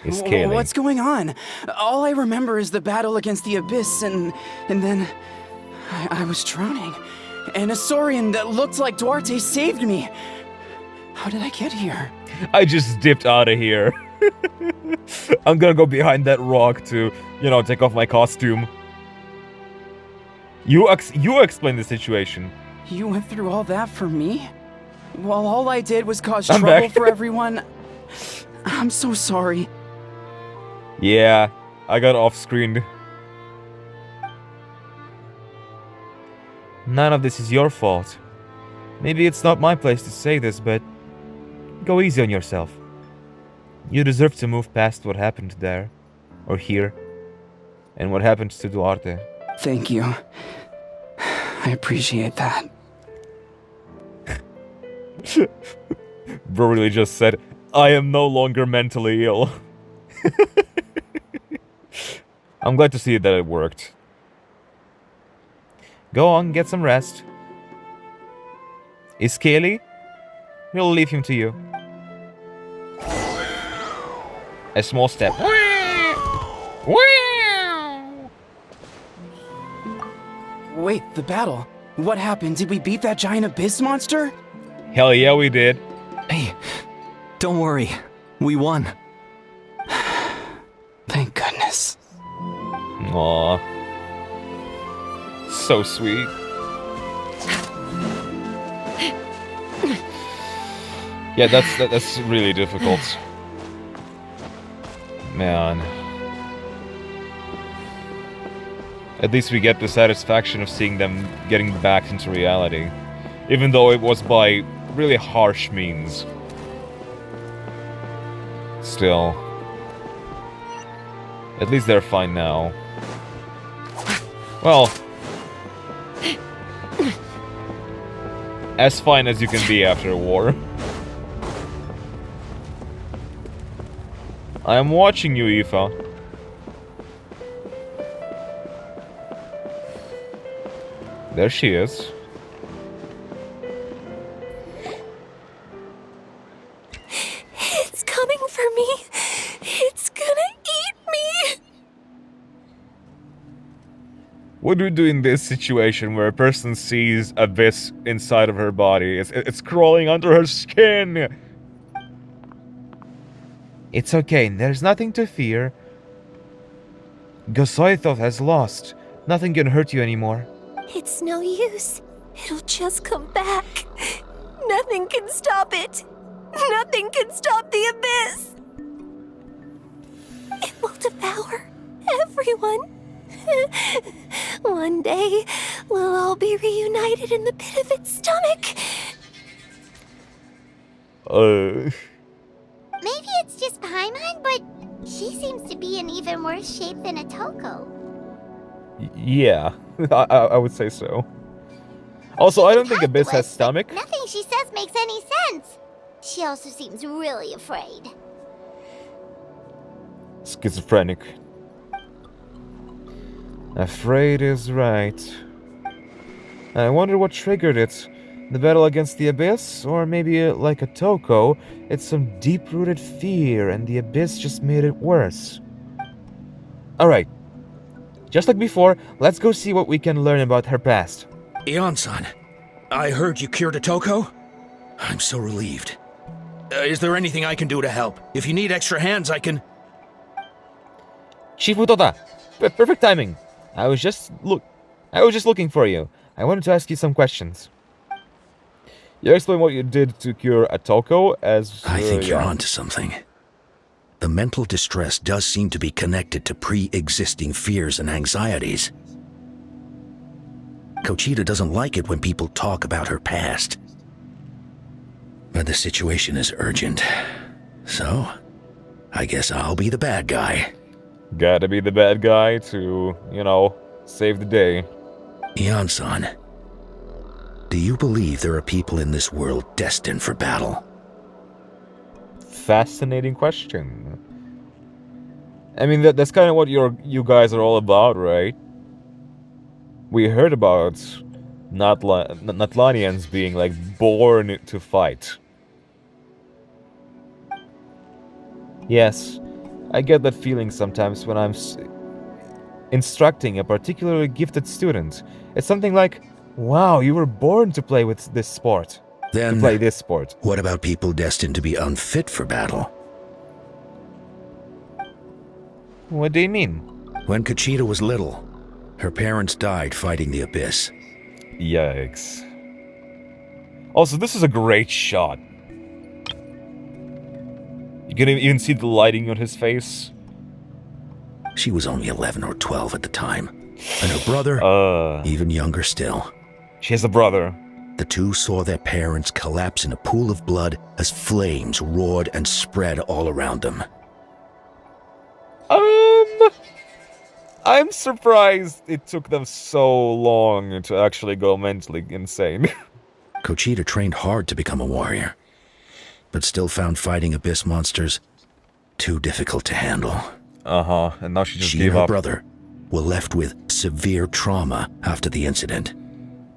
He's Kaylee. What's going on? All I remember is the battle against the Abyss and then I was drowning. And a Saurian that looked like Duarte saved me. How did I get here? I just dipped out of here. I'm gonna go behind that rock to, you know, take off my costume. You explain the situation. You went through all that for me? While all I did was cause trouble for everyone? I'm so sorry. Yeah, I got off-screen. None of this is your fault. Maybe it's not my place to say this, but go easy on yourself. You deserve to move past what happened there, or here, and what happened to Duarte. Thank you. I appreciate that. Bro really just said, I am no longer mentally ill. I'm glad to see that it worked. Go on, get some rest. Is Kaylee? We'll leave him to you. A small step. Wait, the battle. What happened? Did we beat that giant abyss monster? Hell yeah, we did. Hey, don't worry. We won. Thank goodness. Aww. So sweet. Yeah, that's really difficult. Man. At least we get the satisfaction of seeing them getting back into reality. Even though it was by really harsh means. Still. At least they're fine now. Well. As fine as you can be after a war. I am watching you, Aoife. There she is. It's coming for me. It's gonna eat me. What do we do in this situation where a person sees abyss inside of her body? It's crawling under her skin! It's okay, there's nothing to fear. Gosoithov has lost. Nothing can hurt you anymore. It's no use. It'll just come back. Nothing can stop it. Nothing can stop the abyss. It will devour everyone. One day, we'll all be reunited in the pit of its stomach. Maybe it's just Paimon, but she seems to be in even worse shape than Atoko. Yeah, I would say so. Also, I don't think Abyss has stomach. Nothing she says makes any sense. She also seems really afraid. Schizophrenic. Afraid is right. I wonder what triggered it. The battle against the Abyss? Or maybe like a Toko, it's some deep-rooted fear and the Abyss just made it worse. Alright. Just like before, let's go see what we can learn about her past. Ion-san, I heard you cured a Toko? I'm so relieved. Is there anything I can do to help? If you need extra hands, I can... Chief Utota, perfect timing. I was just looking for you. I wanted to ask you some questions. You explain what you did to cure Atoko as... I think you're onto something. The mental distress does seem to be connected to pre-existing fears and anxieties. Kochita doesn't like it when people talk about her past. But the situation is urgent. So, I guess I'll be the bad guy. Gotta be the bad guy to, save the day. Ion-san, do you believe there are people in this world destined for battle? Fascinating question. I mean, that's kind of what you guys are all about, right? We heard about Natlanians being, born to fight. Yes, I get that feeling sometimes when I'm instructing a particularly gifted student. It's something like, wow, you were born to play with this sport. Then, to play this sport. What about people destined to be unfit for battle? What do you mean? When Kochita was little, her parents died fighting the Abyss. Yikes. Also, this is a great shot. You can even see the lighting on his face. She was only 11 or 12 at the time. And her brother, even younger still. She has a brother. The two saw their parents collapse in a pool of blood as flames roared and spread all around them. I'm surprised it took them so long to actually go mentally insane. Kochita trained hard to become a warrior, but still found fighting Abyss monsters too difficult to handle. And now she just gave and her up. brother were left with severe trauma after the incident.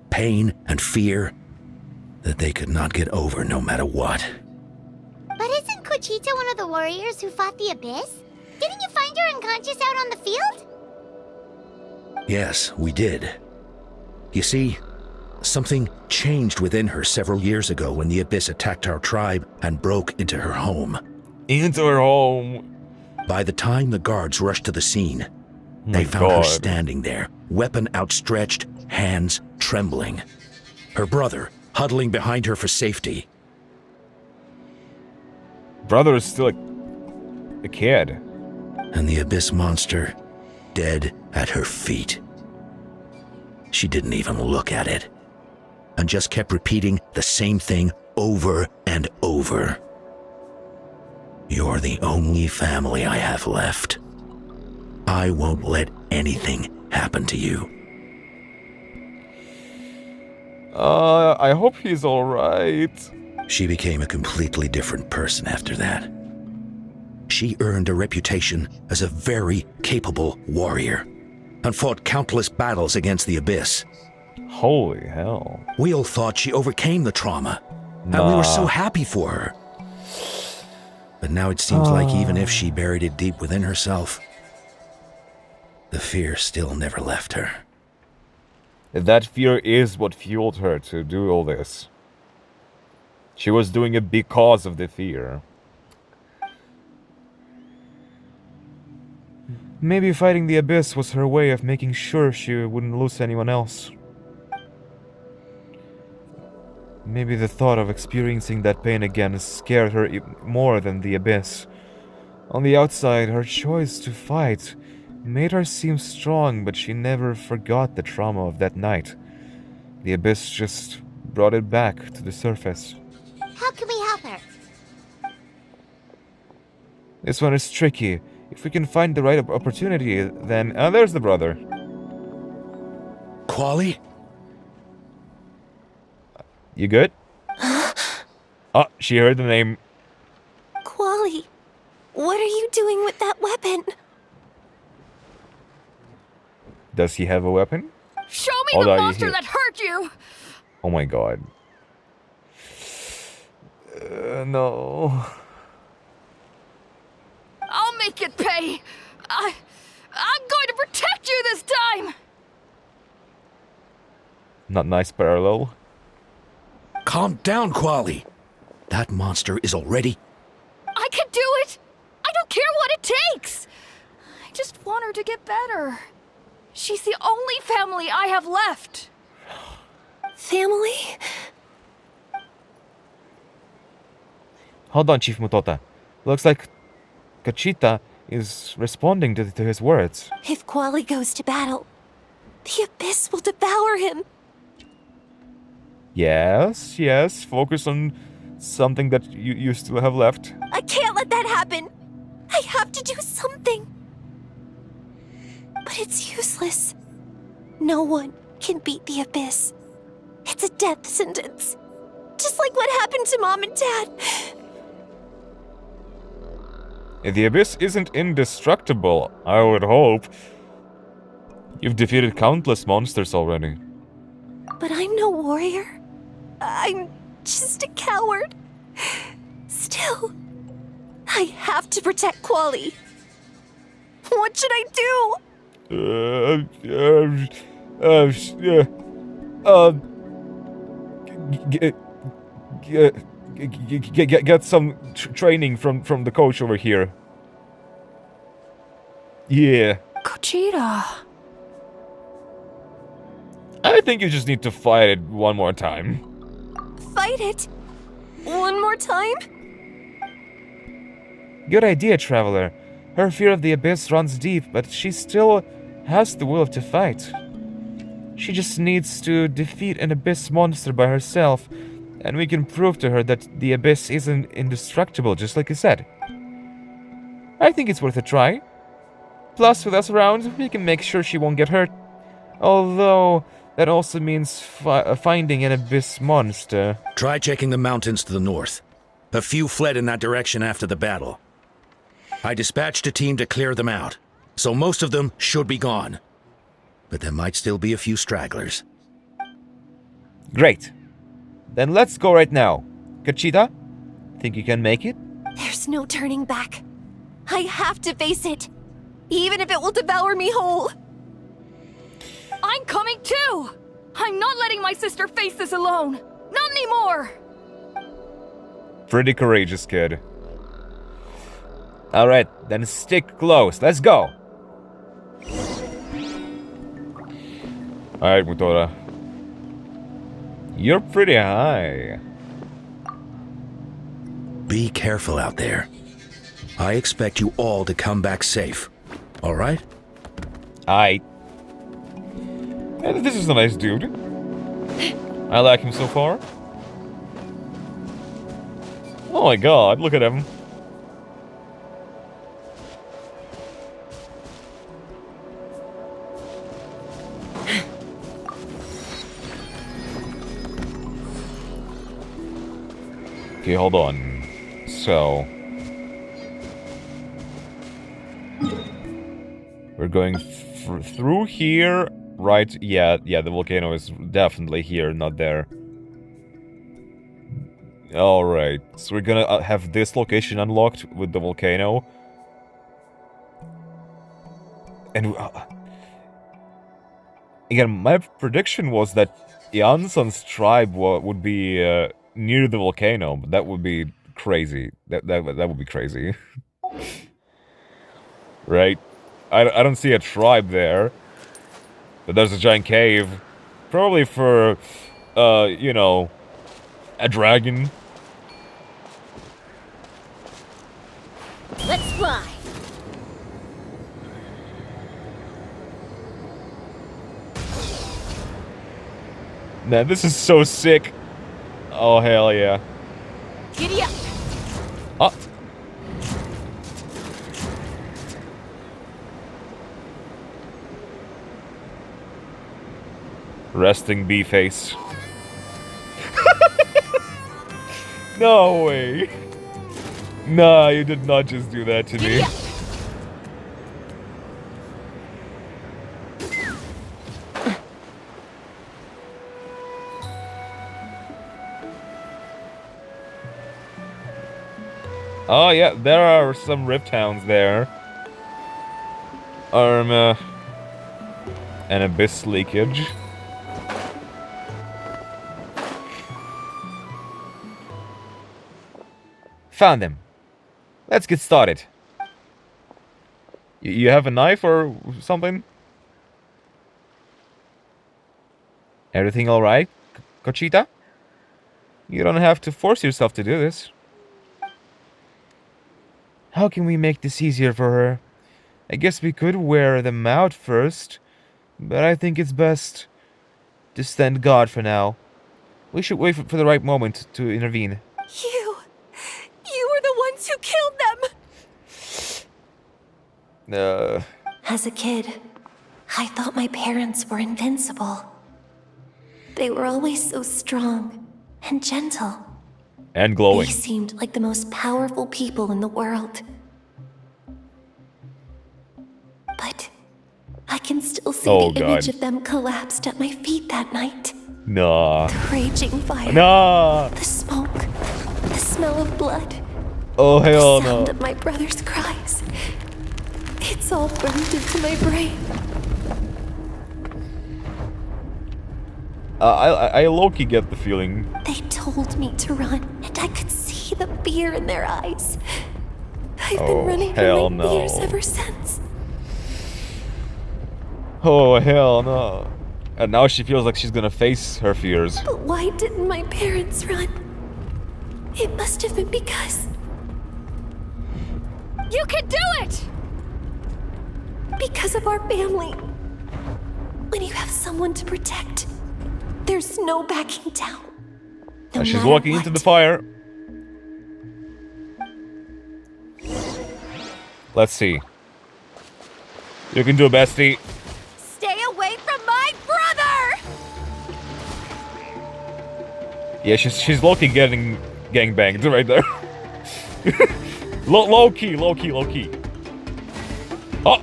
Pain and fear that they could not get over no matter what. But isn't Kochita one of the warriors who fought the Abyss? Didn't you find her unconscious out on the field? Yes, we did. You see, something changed within her several years ago when the Abyss attacked our tribe and broke into her home. Into her home? By the time the guards rushed to the scene, they found her standing there, weapon outstretched, hands trembling. Her brother huddling behind her for safety. Brother is still a kid. And the Abyss monster dead at her feet. She didn't even look at it, and just kept repeating the same thing over and over. You're the only family I have left. I won't let anything happen to you. I hope he's alright. She became a completely different person after that. She earned a reputation as a very capable warrior, and fought countless battles against the Abyss. Holy hell. We all thought she overcame the trauma, and we were so happy for her. But now it seems like even if she buried it deep within herself, the fear still never left her. That fear is what fueled her to do all this. She was doing it because of the fear. Maybe fighting the Abyss was her way of making sure she wouldn't lose anyone else. Maybe the thought of experiencing that pain again scared her more than the Abyss. On the outside, her choice to fight made her seem strong, but she never forgot the trauma of that night. The Abyss just brought it back to the surface. How can we help her? This one is tricky. If we can find the right opportunity, then... Oh, there's the brother. Quali? You good? Oh, she heard the name. Quali, what are you doing with that weapon? Does he have a weapon? Show me Hold the on, monster that hurt you! Oh my god. No. I'll make it pay! I'm going to protect you this time! Not nice parallel. Calm down, Quali. That monster is already... I can do it! I don't care what it takes! I just want her to get better. She's the only family I have left. Family? Hold on, Chief Mutota. Looks like Kachita is responding to his words. If Quali goes to battle, the Abyss will devour him. Yes, yes. Focus on something that you still have left. I can't let that happen. I have to do something. But it's useless. No one can beat the Abyss. It's a death sentence. Just like what happened to Mom and Dad. The Abyss isn't indestructible, I would hope. You've defeated countless monsters already. But I'm no warrior. I'm just a coward. Still, I have to protect Quali. What should I do? Get some training from the coach over here. Yeah. Gogeta. I think you just need to fight it one more time. Fight it? One more time? Good idea, Traveler. Her fear of the Abyss runs deep, but she still has the will to fight. She just needs to defeat an Abyss monster by herself, and we can prove to her that the Abyss isn't indestructible, just like you said. I think it's worth a try. Plus, with us around, we can make sure she won't get hurt. Although, that also means finding an Abyss monster. Try checking the mountains to the north. A few fled in that direction after the battle. I dispatched a team to clear them out, so most of them should be gone. But there might still be a few stragglers. Great. Then let's go right now. Kachita, think you can make it? There's no turning back. I have to face it, even if it will devour me whole. I'm coming too! I'm not letting my sister face this alone! Not anymore! Pretty courageous, kid. Alright, then stick close. Let's go! Alright, Mutora. You're pretty high. Be careful out there. I expect you all to come back safe. Alright? This is a nice dude. I like him so far. Oh my god, look at him. Okay, hold on. So... we're going through here, right? Yeah, the volcano is definitely here, not there. Alright, so we're gonna have this location unlocked with the volcano. And... Again, my prediction was that Janson's tribe would be near the volcano, but that would be crazy. That would be crazy. Right? I don't see a tribe there. But there's a giant cave. Probably for, you know, a dragon. Let's fly. Man, this is so sick. Oh, hell yeah. Giddy up. Ah. Resting bee face. No way. Nah, you did not just do that to me. Oh yeah, there are some rift hounds there. An abyss leakage. Found him. Let's get started. You have a knife or something? Everything alright, Conchita? You don't have to force yourself to do this. How can we make this easier for her? I guess we could wear them out first, but I think it's best to stand guard for now. We should wait for the right moment to intervene. You were the ones who killed them! As a kid, I thought my parents were invincible. They were always so strong and gentle. And glowing. They seemed like the most powerful people in the world. But I can still see the image of them collapsed at my feet that night. Nah. The raging fire. Nah. The smoke. The smell of blood. Oh, hell no. The sound of my brother's cries. It's all burned into my brain. I low-key get the feeling. They told me to run, and I could see the fear in their eyes. I've been running from my fears ever since. Oh, hell no. And now she feels like she's gonna face her fears. But why didn't my parents run? It must have been because... You can do it! Because of our family. When you have someone to protect, there's no backing down. No She's walking into the fire. Let's see. You can do it, bestie. Stay away from my brother! Yeah, she's low-key getting gangbanged right there. Low-key. Oh!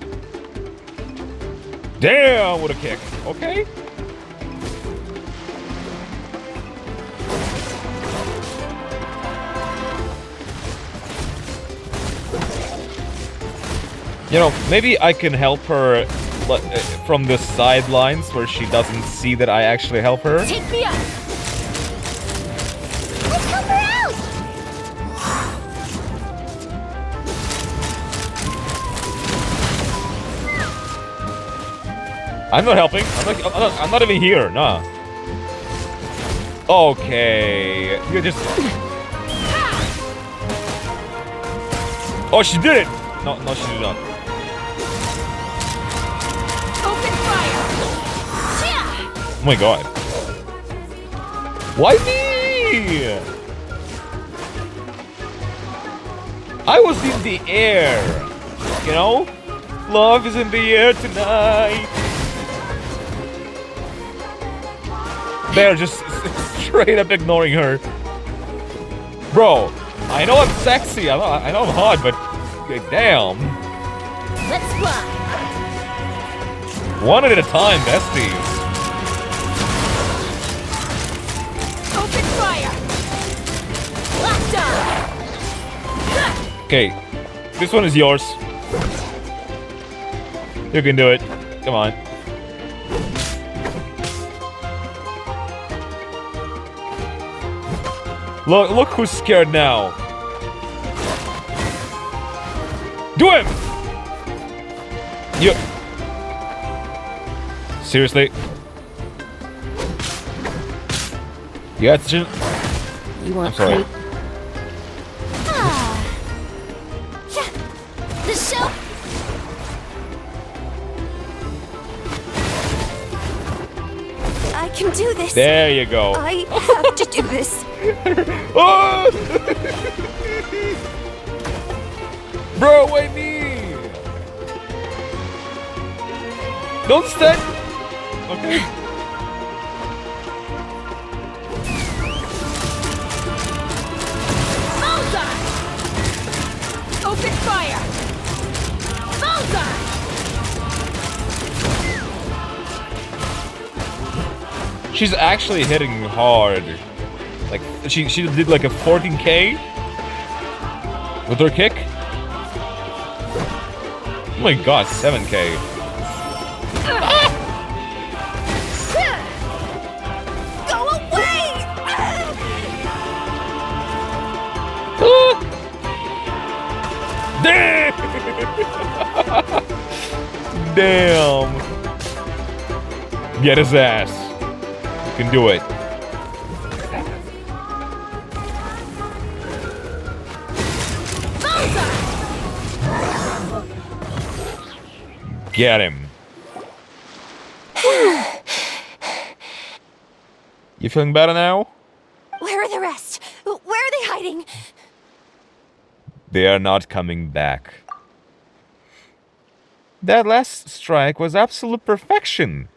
Damn, what a kick. Okay. You know, maybe I can help her from the sidelines where she doesn't see that I actually help her. Take me up! Let's help her out! I'm not helping. I'm not even here. Nah. Okay. You just. Oh, she did it. No, she did not. Open fire! Oh my god. Why me? I was in the air. You know? Love is in the air tonight. They're just straight up ignoring her. Bro, I know I'm sexy. I know I'm hot, but damn. Let's fly. One at a time, besties. Open fire. Locked on. Okay, this one is yours. You can do it. Come on. Look who's scared now. Do him! You... Seriously? You got to... You want I'm sorry. crepe? The show. I can do this. There you go. I have to do this. Oh! Bro, why me? Don't stand. Okay. Bullseye! Open fire! Bullseye! She's actually hitting hard. Like she did like a 14k with her kick. Oh my god, 7k. Go away! Damn! Damn! Get his ass. You can do it. Get him. You feeling better now? Where are the rest? Where are they hiding? They are not coming back. That last strike was absolute perfection.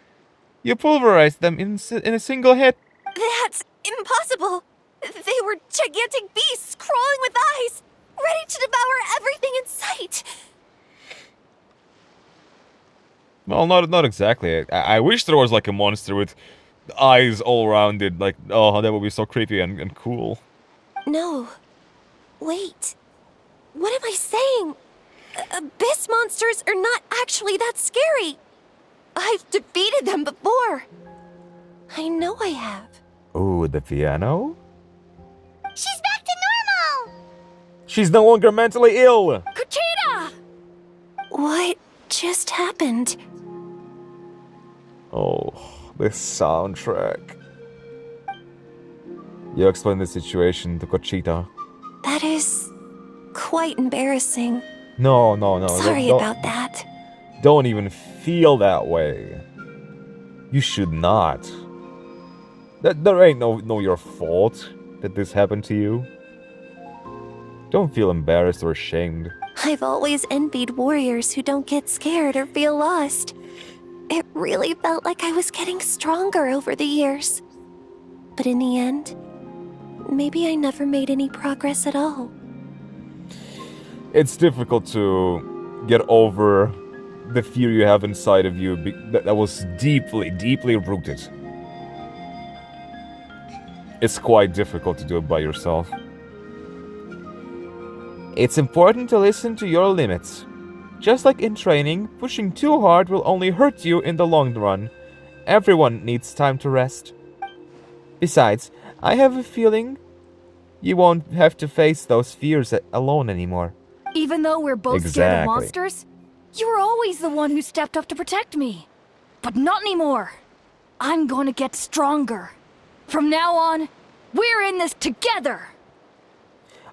You pulverized them in a single hit. That's impossible. They were gigantic beasts crawling with eyes, ready to devour everything in sight. Well, not exactly. I wish there was like a monster with eyes all around it. Like, oh, that would be so creepy and cool. No. Wait. What am I saying? Abyss monsters are not actually that scary. I've defeated them before. I know I have. Oh, the piano? She's back to normal! She's no longer mentally ill! Kuchita! What just happened? Oh, this soundtrack. You explain the situation to Conchita. That is quite embarrassing. No. Sorry don't, about that. Don't even feel that way. You should not. There ain't no your fault that this happened to you. Don't feel embarrassed or ashamed. I've always envied warriors who don't get scared or feel lost. It really felt like I was getting stronger over the years. But in the end, maybe I never made any progress at all. It's difficult to get over the fear you have inside of you that was deeply rooted. It's quite difficult to do it by yourself. It's important to listen to your limits. Just like in training, pushing too hard will only hurt you in the long run. Everyone needs time to rest. Besides, I have a feeling you won't have to face those fears alone anymore. Even though we're both scared of monsters, you were always the one who stepped up to protect me. But not anymore. I'm going to get stronger. From now on, we're in this together.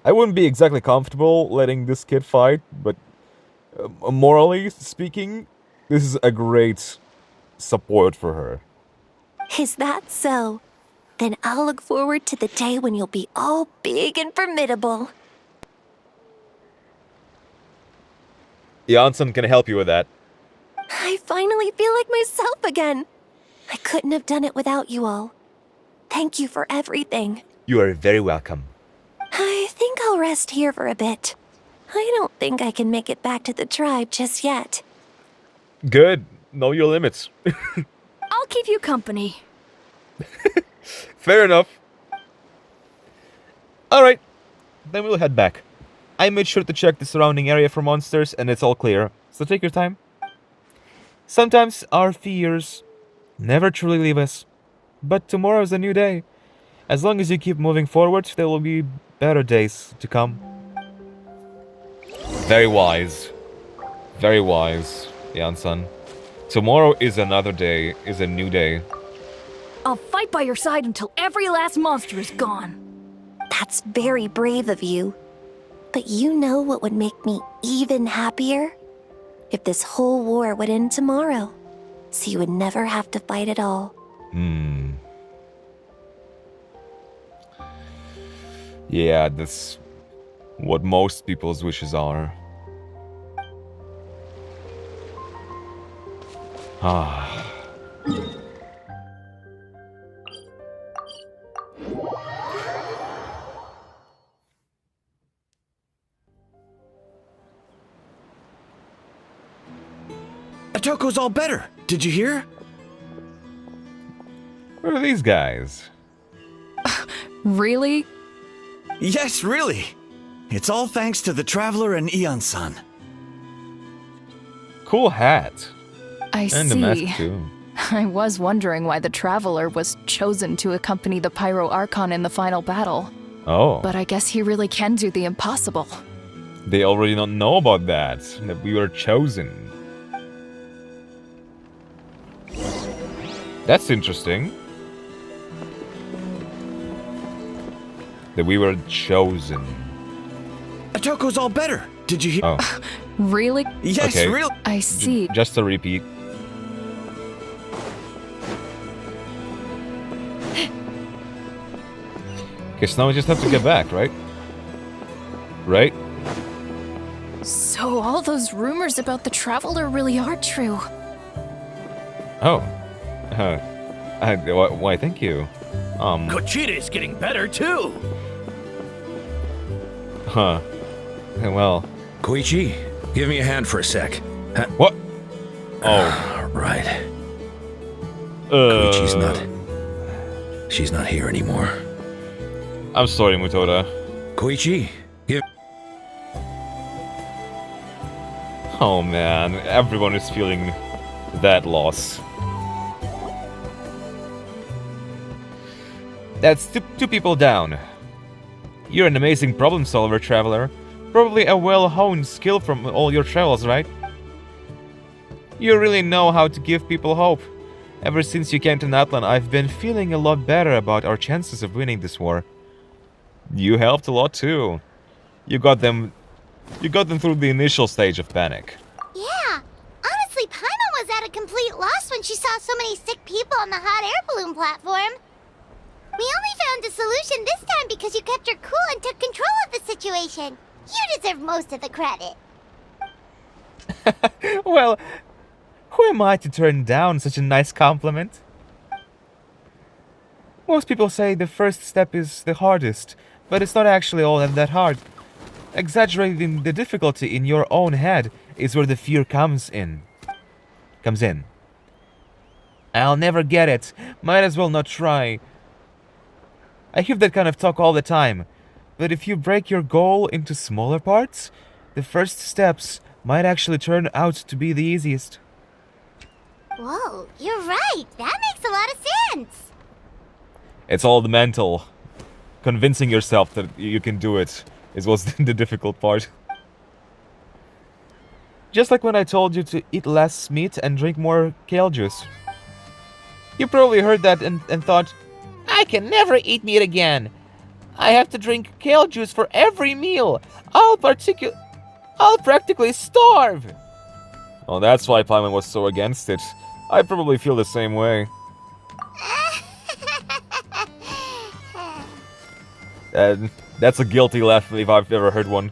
I wouldn't be exactly comfortable letting this kid fight, but morally speaking, this is a great support for her. Is that so? Then I'll look forward to the day when you'll be all big and formidable. Janssen can help you with that. I finally feel like myself again. I couldn't have done it without you all. Thank you for everything. You are very welcome. I think I'll rest here for a bit. I don't think I can make it back to the tribe just yet. Good. Know your limits. I'll keep you company. Fair enough. Alright. Then we'll head back. I made sure to check the surrounding area for monsters and it's all clear. So take your time. Sometimes our fears never truly leave us. But tomorrow's a new day. As long as you keep moving forward, there will be better days to come. Very wise. Very wise, Yan-san. Tomorrow is another day, is a new day. I'll fight by your side until every last monster is gone. That's very brave of you. But you know what would make me even happier? If this whole war would end tomorrow, so you would never have to fight at all. Yeah, that's what most people's wishes are. Ah. Atoko's all better. Did you hear? Who are these guys? Really? Yes, really. It's all thanks to the Traveler and Ian-san. Cool hat. I And see. the mask too. I was wondering why the Traveler was chosen to accompany the Pyro Archon in the final battle. Oh. But I guess he really can do the impossible. They already don't know about that we were chosen. That's interesting. That we were chosen. Atoko's all better. Did you hear? Oh. Really? Yes, Okay. really. I see. Just a repeat. Guess now we just have to get back, right? Right? So all those rumors about the Traveler really are true. Oh. Why, thank you. Kochita's getting better too. Huh. Well. Koichi, give me a hand for a sec. What? Oh. Right. Koichi's not... She's not here anymore. I'm sorry, Mutoda. Koichi, give... Oh man, everyone is feeling that loss. That's two people down. You're an amazing problem solver, Traveler. Probably a well-honed skill from all your travels, right? You really know how to give people hope. Ever since you came to Natlan, I've been feeling a lot better about our chances of winning this war. You helped a lot too. You got them through the initial stage of panic. Yeah, honestly, Paimon was at a complete loss when she saw so many sick people on the hot air balloon platform. We only found a solution this time because you kept your cool and took control of the situation. You deserve most of the credit. Well, who am I to turn down such a nice compliment? Most people say the first step is the hardest, but it's not actually all that hard. Exaggerating the difficulty in your own head is where the fear comes in. I'll never get it. Might as well not try. I hear that kind of talk all the time. But if you break your goal into smaller parts, the first steps might actually turn out to be the easiest. Whoa, you're right. That makes a lot of sense. It's all the mental. Convincing yourself that you can do it is what's the difficult part. Just like when I told you to eat less meat and drink more kale juice. You probably heard that and thought, I can never eat meat again. I have to drink kale juice for every meal. I'll practically starve. Well, that's why Paimon was so against it. I probably feel the same way. That's a guilty laugh if I've ever heard one.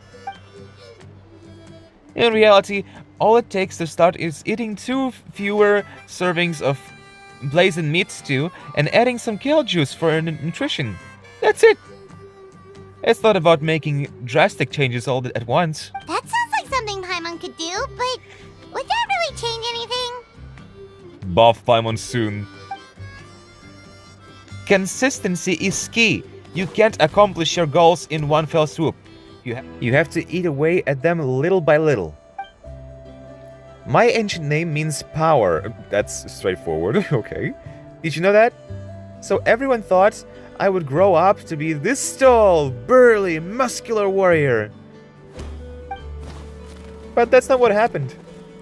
In reality, all it takes to start is eating 2 fewer servings of blazing meat stew and adding some kale juice for nutrition. That's it. It's not about making drastic changes all at once. That sounds like something Paimon could do, but would that really change anything? Buff Paimon soon. Consistency is key. You can't accomplish your goals in one fell swoop. You have to eat away at them little by little. My ancient name means power. That's straightforward, okay. Did you know that? So everyone thought I would grow up to be this tall, burly, muscular warrior. But that's not what happened.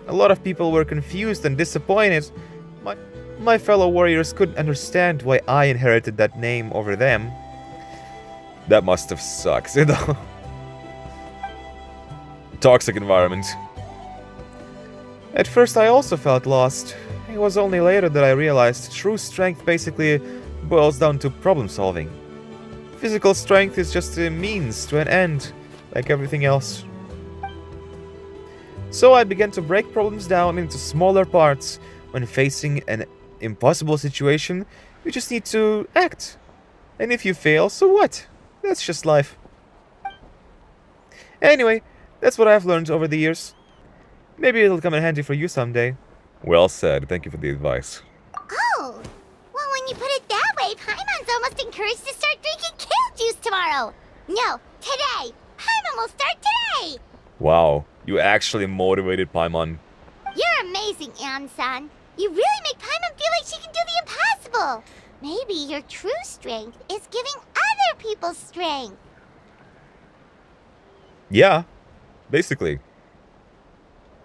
A lot of people were confused and disappointed. My fellow warriors couldn't understand why I inherited that name over them. That must have sucked, you know. Toxic environment. At first I also felt lost. It was only later that I realized true strength basically boils down to problem solving. Physical strength is just a means to an end, like everything else. So I began to break problems down into smaller parts. When facing an impossible situation, you just need to act. And if you fail, so what? That's just life. Anyway, that's what I've learned over the years. Maybe it'll come in handy for you someday. Well said. Thank you for the advice. Oh, well, when you put it that way, Paimon's almost encouraged to start drinking kale juice tomorrow. No, today. Paimon will start today. Wow, you actually motivated Paimon. You're amazing, Ann-san. You really make Paimon feel like she can do the impossible. Maybe your true strength is giving other people strength. Yeah, basically.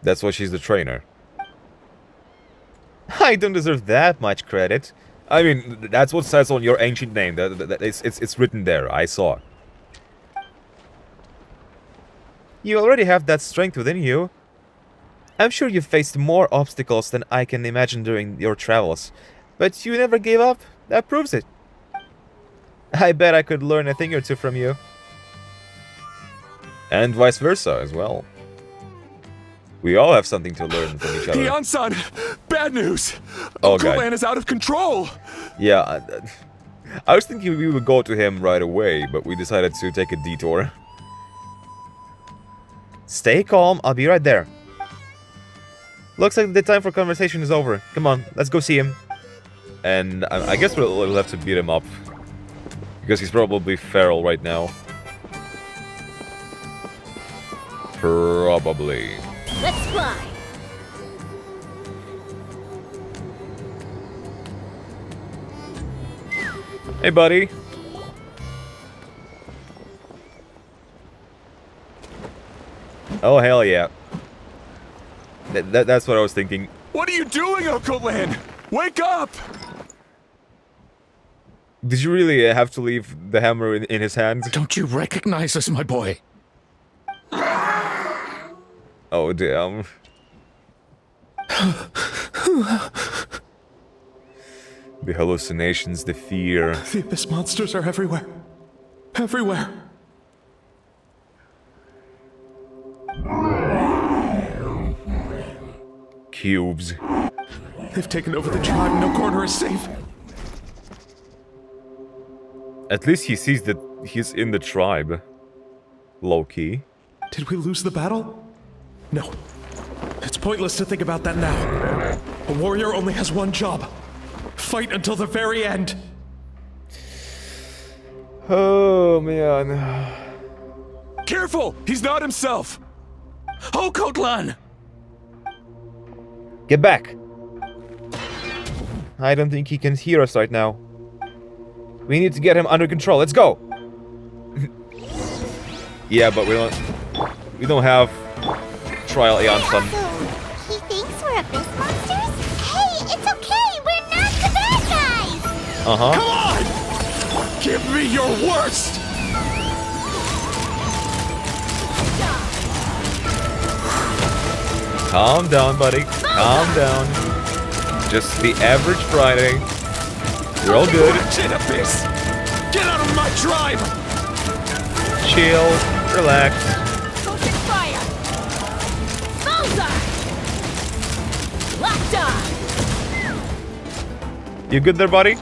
That's why she's the trainer. I don't deserve that much credit. I mean, that's what says on your ancient name. It's written there. I saw. You already have that strength within you. I'm sure you've faced more obstacles than I can imagine during your travels. But you never gave up. That proves it. I bet I could learn a thing or two from you. And vice versa as well. We all have something to learn from each other. Ian-san! Bad news! Oh, Uncle God. Lan is out of control! Yeah, I was thinking we would go to him right away, but we decided to take a detour. Stay calm, I'll be right there. Looks like the time for conversation is over. Come on, let's go see him. And I guess we'll have to beat him up. Because he's probably feral right now. Probably. Let's fly. Hey, buddy. Oh, hell yeah. That's what I was thinking. What are you doing, Uncle Lan? Wake up! Did you really have to leave the hammer in his hand? Don't you recognize us, my boy? Oh, damn. The hallucinations, the fear. The Abyss monsters are everywhere. Everywhere. Cubes. They've taken over the tribe. No corner is safe. At least he sees that he's in the tribe. Low-key. Did we lose the battle? No. It's pointless to think about that now. A warrior only has one job. Fight until the very end. Oh, man. Careful! He's not himself! Oh, Kotlan! Get back! I don't think he can hear us right now. We need to get him under control. Let's go! Yeah, but we don't have trial Aeon-san. So, he thinks we're Abyss monsters? Hey, it's okay! We're not the bad guys! Uh-huh. Come on! Give me your worst! Calm down, buddy. Calm down. Just the average Friday. You're all good. Shit, Abyss! Get out of my tribe! Chill. Relax. Ocean fire. Bullseye. Locked on. You good there, buddy?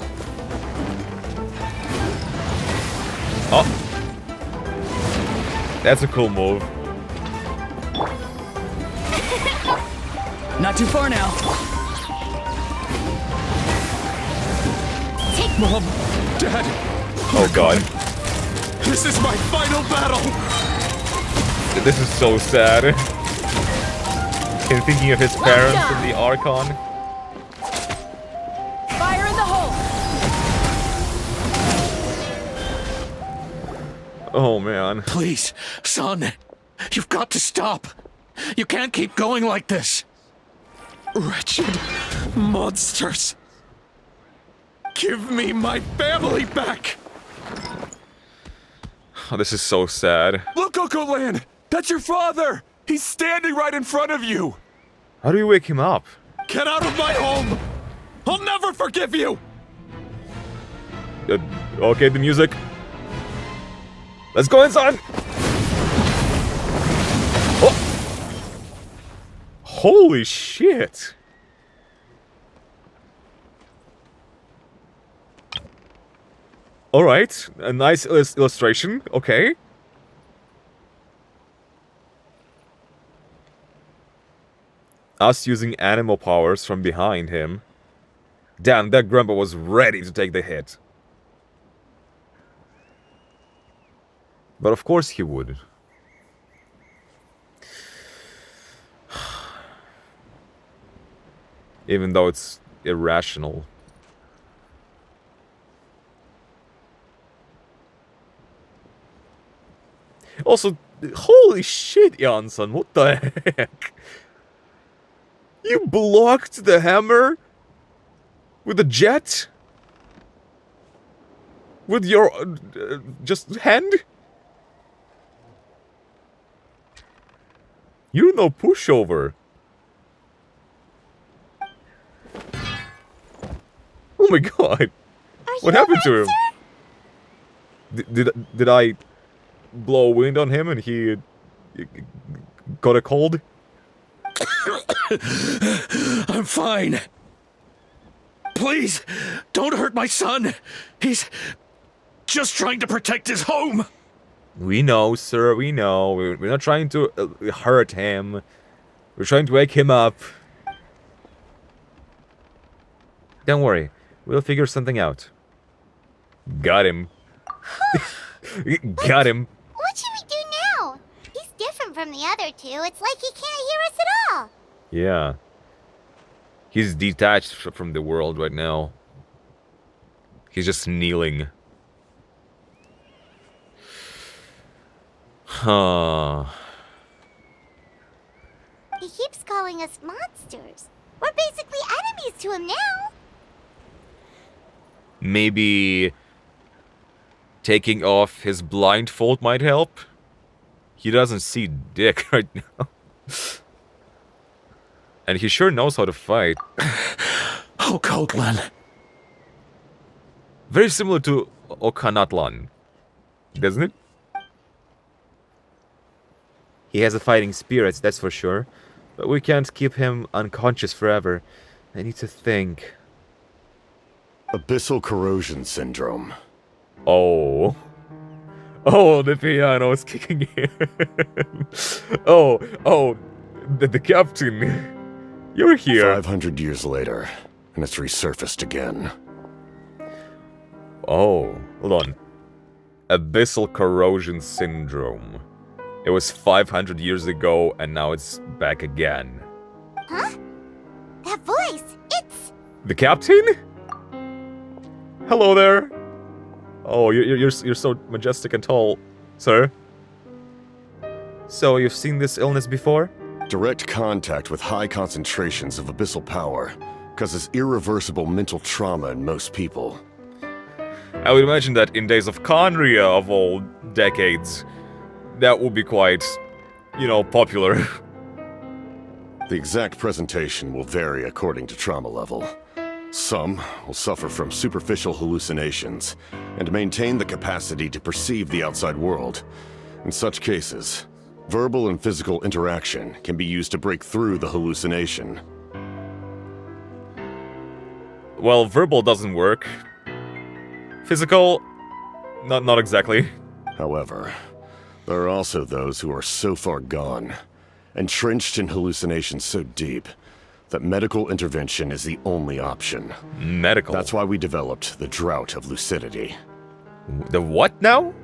Oh. That's a cool move. Not too far now. Mom, Dad, Oh god. this is my final battle! This is so sad. Him thinking of his parents and the Archon. Fire in the hole. Oh, man. Please, son, you've got to stop. You can't keep going like this. Wretched monsters. Give me my family back. Oh, this is so sad. Look, Uncle Lan, that's your father. He's standing right in front of you. How do you wake him up? Get out of my home. I'll never forgive you. Okay, the music. Let's go inside. Oh. Holy shit. Alright, a nice illustration, okay. Us using animal powers from behind him. Damn, that grandpa was ready to take the hit. But of course he would. Even though it's irrational. Also, holy shit, Jansson, what the heck? You blocked the hammer with a jet? With your just hand? You're no pushover. Oh my god. What happened to him? Did I blow wind on him and he got a cold? I'm fine. Please, don't hurt my son. He's just trying to protect his home. We know, sir, we know. We're not trying to hurt him. We're trying to wake him up. Don't worry. We'll figure something out. Got him. Got him. What should we do now? He's different from the other two. It's like he can't hear us at all. Yeah. He's detached from the world right now. He's just kneeling. Huh. He keeps calling us monsters. We're basically enemies to him now. Maybe taking off his blindfold might help? He doesn't see dick right now. And he sure knows how to fight. Oh, Coatlan. Very similar to Okanatlan, doesn't it? He has a fighting spirit, that's for sure. But we can't keep him unconscious forever. I need to think. Abyssal corrosion syndrome. Oh. Oh, the piano is kicking in. Oh, the captain. You're here. 500 years later, and it's resurfaced again. Oh, hold on. Abyssal corrosion syndrome. It was 500 years ago, and now it's back again. Huh? That voice, it's... The captain? Hello there. Oh, you're so majestic and tall, sir. So, you've seen this illness before? Direct contact with high concentrations of abyssal power causes irreversible mental trauma in most people. I would imagine that in days of Khaenri'ah of all decades, that would be quite, popular. The exact presentation will vary according to trauma level. Some will suffer from superficial hallucinations and maintain the capacity to perceive the outside world. In such cases, verbal and physical interaction can be used to break through the hallucination. Well, verbal doesn't work. Physical, not exactly. However, there are also those who are so far gone, entrenched in hallucinations so deep, that medical intervention is the only option. Medical? That's why we developed the Drought of Lucidity. The what now?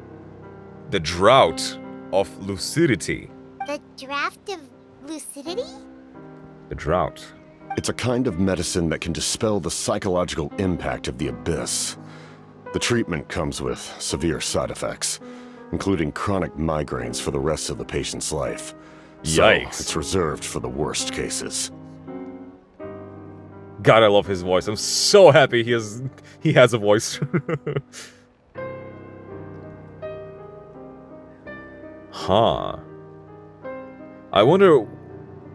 The Drought of Lucidity. The draft of lucidity? The Drought. It's a kind of medicine that can dispel the psychological impact of the abyss. The treatment comes with severe side effects, including chronic migraines for the rest of the patient's life. Yikes. So, it's reserved for the worst cases. God, I love his voice. I'm so happy he has a voice. Huh. I wonder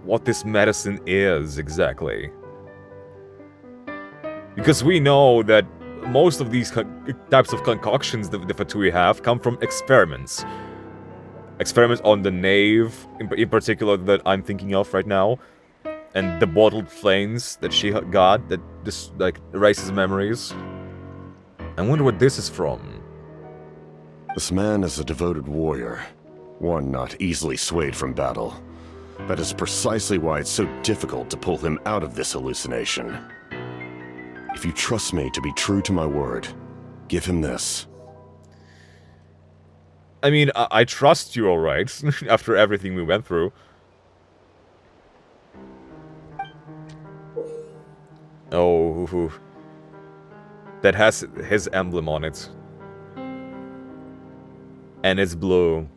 what this medicine is exactly. Because we know that most of these types of concoctions that the Fatui have come from experiments. Experiments on the Knave, in particular, that I'm thinking of right now. And the bottled flames that she got, that just, like, erases memories. I wonder what this is from. This man is a devoted warrior. One not easily swayed from battle. That is precisely why it's so difficult to pull him out of this hallucination. If you trust me to be true to my word, give him this. I mean, I trust you, alright, after everything we went through. Oh, that has his emblem on it. And it's blue.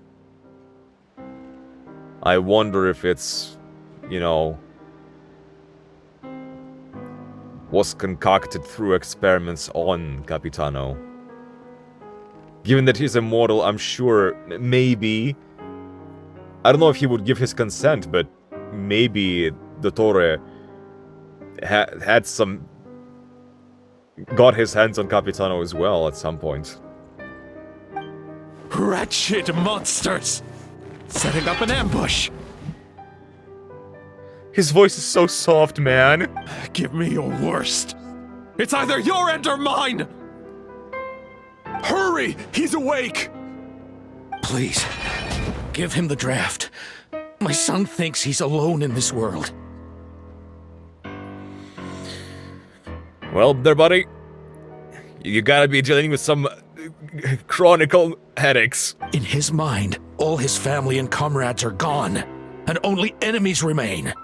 I wonder if it's, you know, was concocted through experiments on Capitano. Given that he's immortal, I'm sure, maybe... I don't know if he would give his consent, but maybe Dottore had some... got his hands on Capitano as well at some point. Wretched monsters! Setting up an ambush! His voice is so soft, man. Give me your worst. It's either your end or mine! Hurry! He's awake! Please, give him the draft. My son thinks he's alone in this world. Well, there, buddy. You gotta be dealing with some chronicle headaches. In his mind, all his family and comrades are gone, and only enemies remain.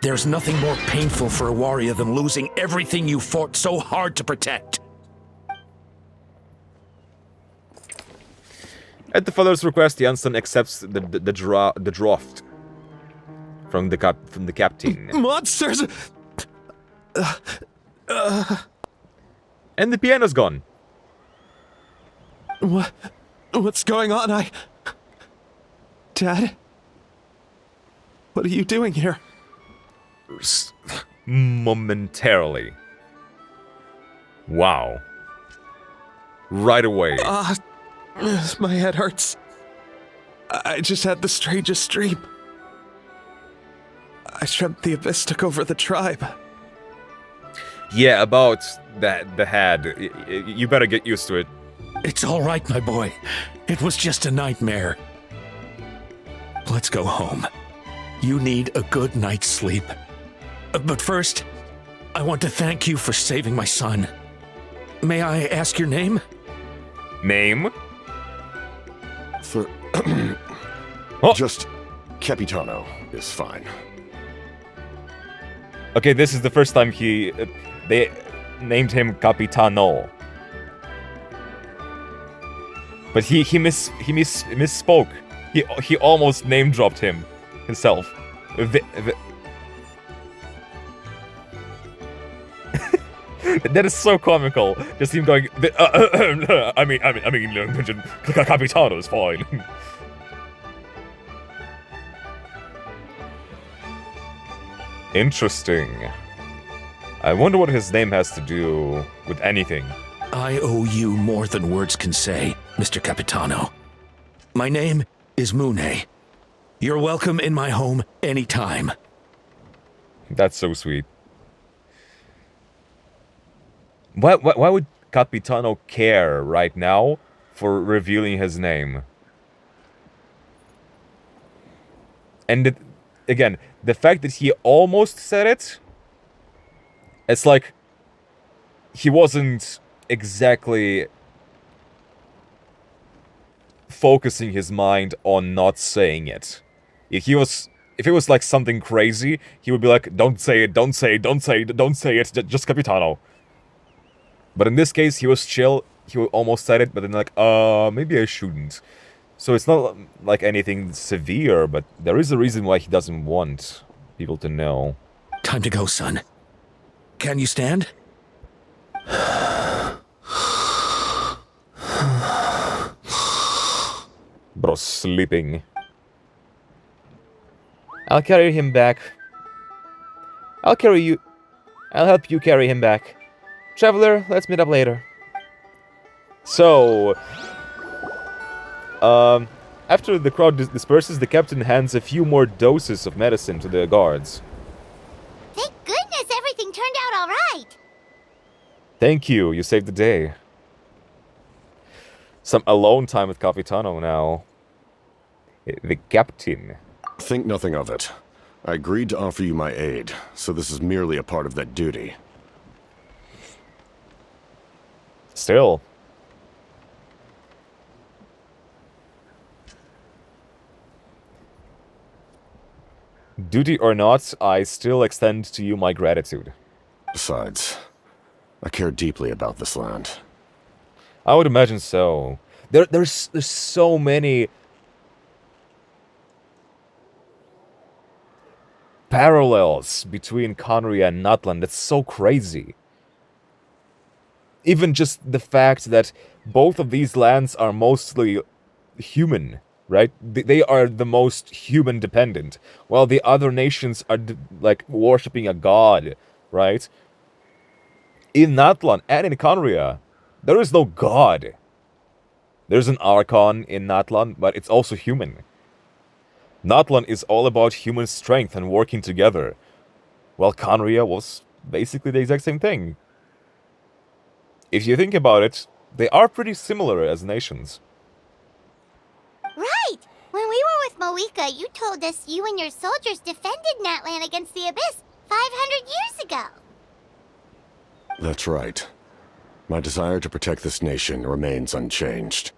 There's nothing more painful for a warrior than losing everything you fought so hard to protect. At the father's request, Janssen accepts the draft from the captain. Monsters! And the piano's gone. What's going on? Dad? What are you doing here? Momentarily. Wow. Right away. My head hurts. I just had the strangest dream. I dreamt the Abyss took over the tribe. Yeah, about the head. You better get used to it. It's all right, my boy. It was just a nightmare. Let's go home. You need a good night's sleep. But first, I want to thank you for saving my son. May I ask your name? Name? Just Capitano is fine. Okay, this is the first time they named him Capitano. But he misspoke. He almost name dropped himself. That is so comical. Just him going. I mean, Capitano is fine. Interesting. I wonder what his name has to do with anything. I owe you more than words can say, Mr. Capitano. My name is Mune. You're welcome in my home anytime. That's so sweet. Why would Capitano care right now for revealing his name? And again, the fact that he almost said it, it's like he wasn't exactly focusing his mind on not saying it. If it was like something crazy, he would be like, don't say it, don't say it, don't say it, don't say it, just Capitano. But in this case, he was chill, he almost said it, but then like, maybe I shouldn't. So it's not like anything severe, but there is a reason why he doesn't want people to know. Time to go, son. Can you stand? Bro's sleeping. I'll carry him back. I'll help you carry him back. Traveler, let's meet up later. So, after the crowd disperses, the captain hands a few more doses of medicine to the guards. Thank goodness everything turned out all right. Thank you, you saved the day. Some alone time with Capitano now. The captain. Think nothing of it. I agreed to offer you my aid, so this is merely a part of that duty. Still. Duty or not, I still extend to you my gratitude. Besides, I care deeply about this land. I would imagine so. There's so many parallels between Conria and Nutland. That's so crazy. Even just the fact that both of these lands are mostly human, right? They are the most human dependent, while the other nations are like worshipping a god, right? In Natlan and in Conria, there is no god. There's an Archon in Natlan, but it's also human. Natlan is all about human strength and working together, while Conria was basically the exact same thing. If you think about it, they are pretty similar as nations. Right! When we were with Moika, you told us you and your soldiers defended Natlan against the Abyss 500 years ago. That's right. My desire to protect this nation remains unchanged.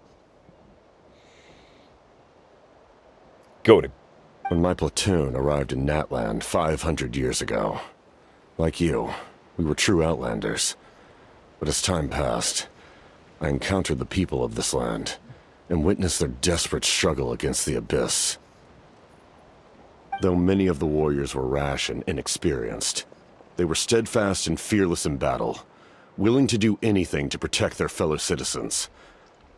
Goated. When my platoon arrived in Natland 500 years ago, like you, we were true outlanders. But as time passed, I encountered the people of this land and witnessed their desperate struggle against the Abyss. Though many of the warriors were rash and inexperienced, they were steadfast and fearless in battle, willing to do anything to protect their fellow citizens,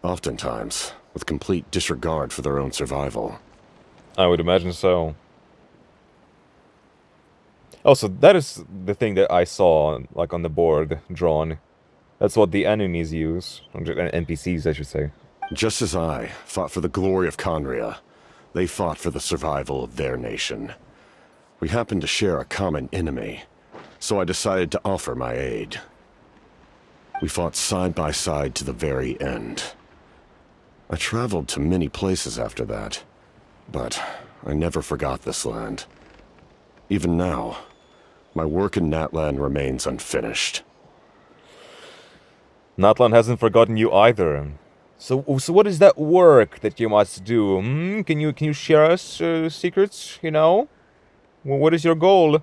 oftentimes with complete disregard for their own survival. I would imagine so. Also, that is the thing that I saw, like, on the board, drawn. That's what the enemies use. NPCs, I should say. Just as I fought for the glory of Conria, they fought for the survival of their nation. We happened to share a common enemy, so I decided to offer my aid. We fought side by side to the very end. I traveled to many places after that, but I never forgot this land. Even now, my work in Natlan remains unfinished. Natlan hasn't forgotten you either. So what is that work that you must do? Can you share us secrets? You know, what is your goal?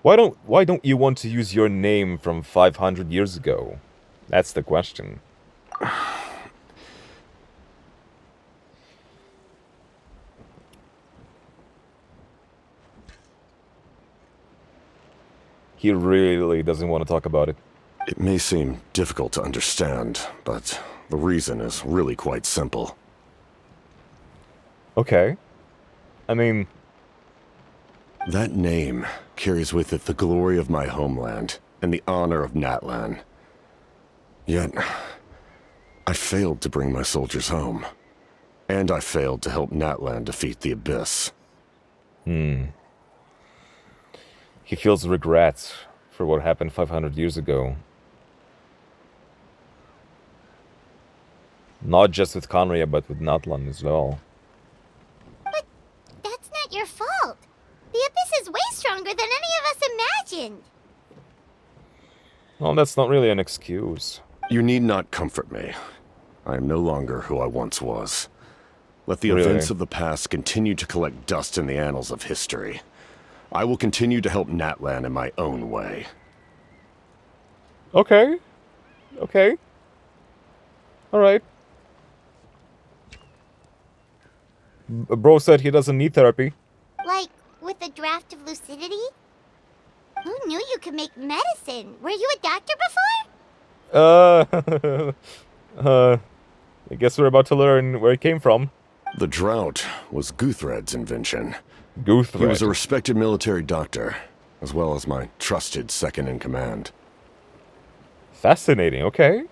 Why don't you want to use your name from 500 years ago? That's the question. He really doesn't want to talk about it. It may seem difficult to understand, but the reason is really quite simple. Okay. I mean... That name carries with it the glory of my homeland and the honor of Natlan. Yet, I failed to bring my soldiers home. And I failed to help Natlan defeat the Abyss. He feels regret for what happened 500 years ago. Not just with Conria, but with Natlan as well. But that's not your fault. The Abyss is way stronger than any of us imagined. Well, that's not really an excuse. You need not comfort me. I am no longer who I once was. Let the Really? events of the past continue to collect dust in the annals of history. I will continue to help Natlan in my own way. Okay. Okay. Alright. Bro said he doesn't need therapy. Like, with a draft of lucidity? Who knew you could make medicine? Were you a doctor before? I guess we're about to learn where it came from. The drought was Guthred's invention. Guthred. He was a respected military doctor, as well as my trusted second-in-command. Fascinating, okay.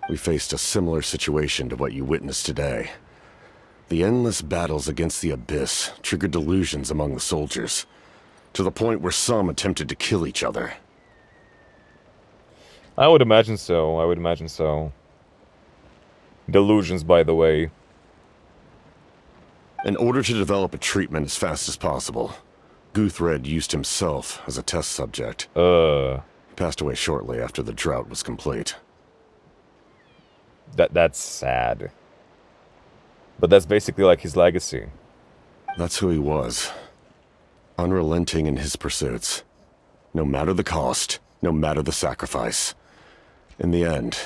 We faced a similar situation to what you witnessed today. The endless battles against the Abyss triggered delusions among the soldiers, to the point where some attempted to kill each other. I would imagine so. Delusions, by the way. In order to develop a treatment as fast as possible, Guthred used himself as a test subject. He passed away shortly after the drought was complete. That's sad. But that's basically like his legacy. That's who he was. Unrelenting in his pursuits. No matter the cost, no matter the sacrifice. In the end,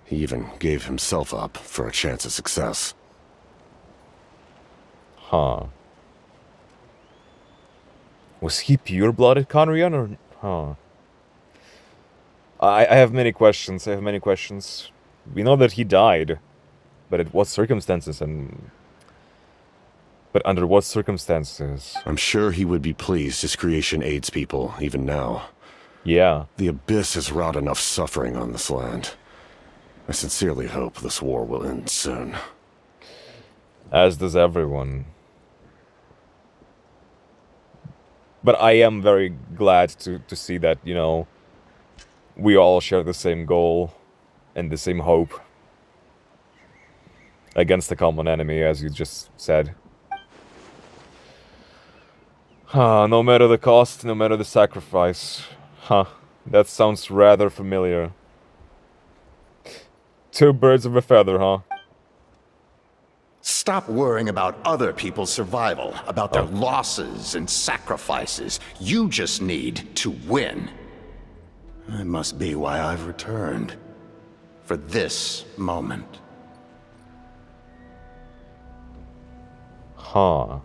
he even gave himself up for a chance at success. Huh. Was he pure-blooded Conrian or... Huh. I have many questions, We know that he died. But at what circumstances But under what circumstances? I'm sure he would be pleased his creation aids people, even now. Yeah. The Abyss has wrought enough suffering on this land. I sincerely hope this war will end soon. As does everyone. But I am very glad to see that, you know, we all share the same goal and the same hope against the common enemy, as you just said. No matter the cost, no matter the sacrifice. That sounds rather familiar. Two birds of a feather, huh? Stop worrying about other people's survival, about their losses and sacrifices. You just need to win. That must be why I've returned. For this moment. I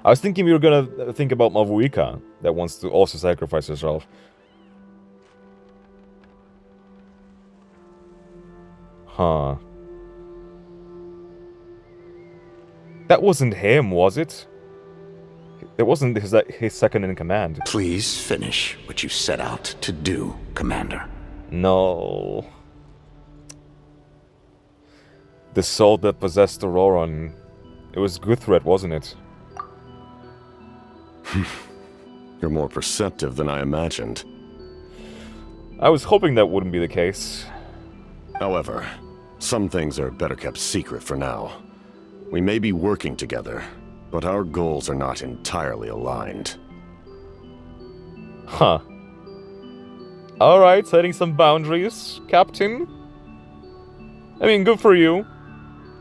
was thinking we were gonna think about Mavuika, that wants to also sacrifice herself. That wasn't him, was it? It wasn't his second-in-command. Please finish what you set out to do, Commander. No. The soul that possessed Auroran. It was Guthred, wasn't it? You're more perceptive than I imagined. I was hoping that wouldn't be the case. However, some things are better kept secret for now. We may be working together, but our goals are not entirely aligned. Alright, setting some boundaries, Captain. I mean, good for you.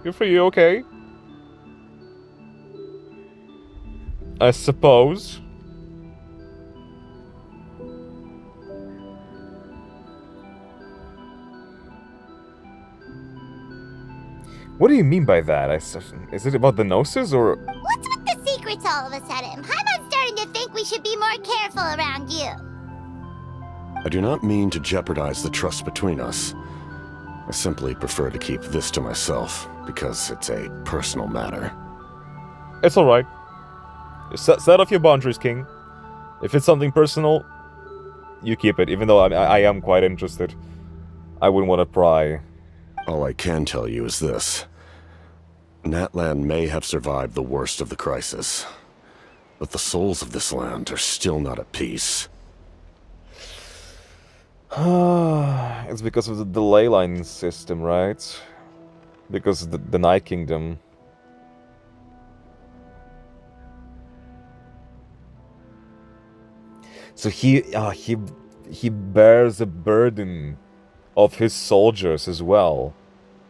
Good for you, okay. I suppose. What do you mean by that? Is it about the gnosis, or...? What's with the secrets all of a sudden? Paimon's starting to think we should be more careful around you. I do not mean to jeopardize the trust between us. I simply prefer to keep this to myself, because it's a personal matter. It's alright. Set off your boundaries, King. If it's something personal, you keep it, even though I am quite interested. I wouldn't want to pry. All I can tell you is this. Natlan may have survived the worst of the crisis, but the souls of this land are still not at peace. It's because of the delay line system, right? Because of the Night Kingdom. So he bears a burden of his soldiers as well.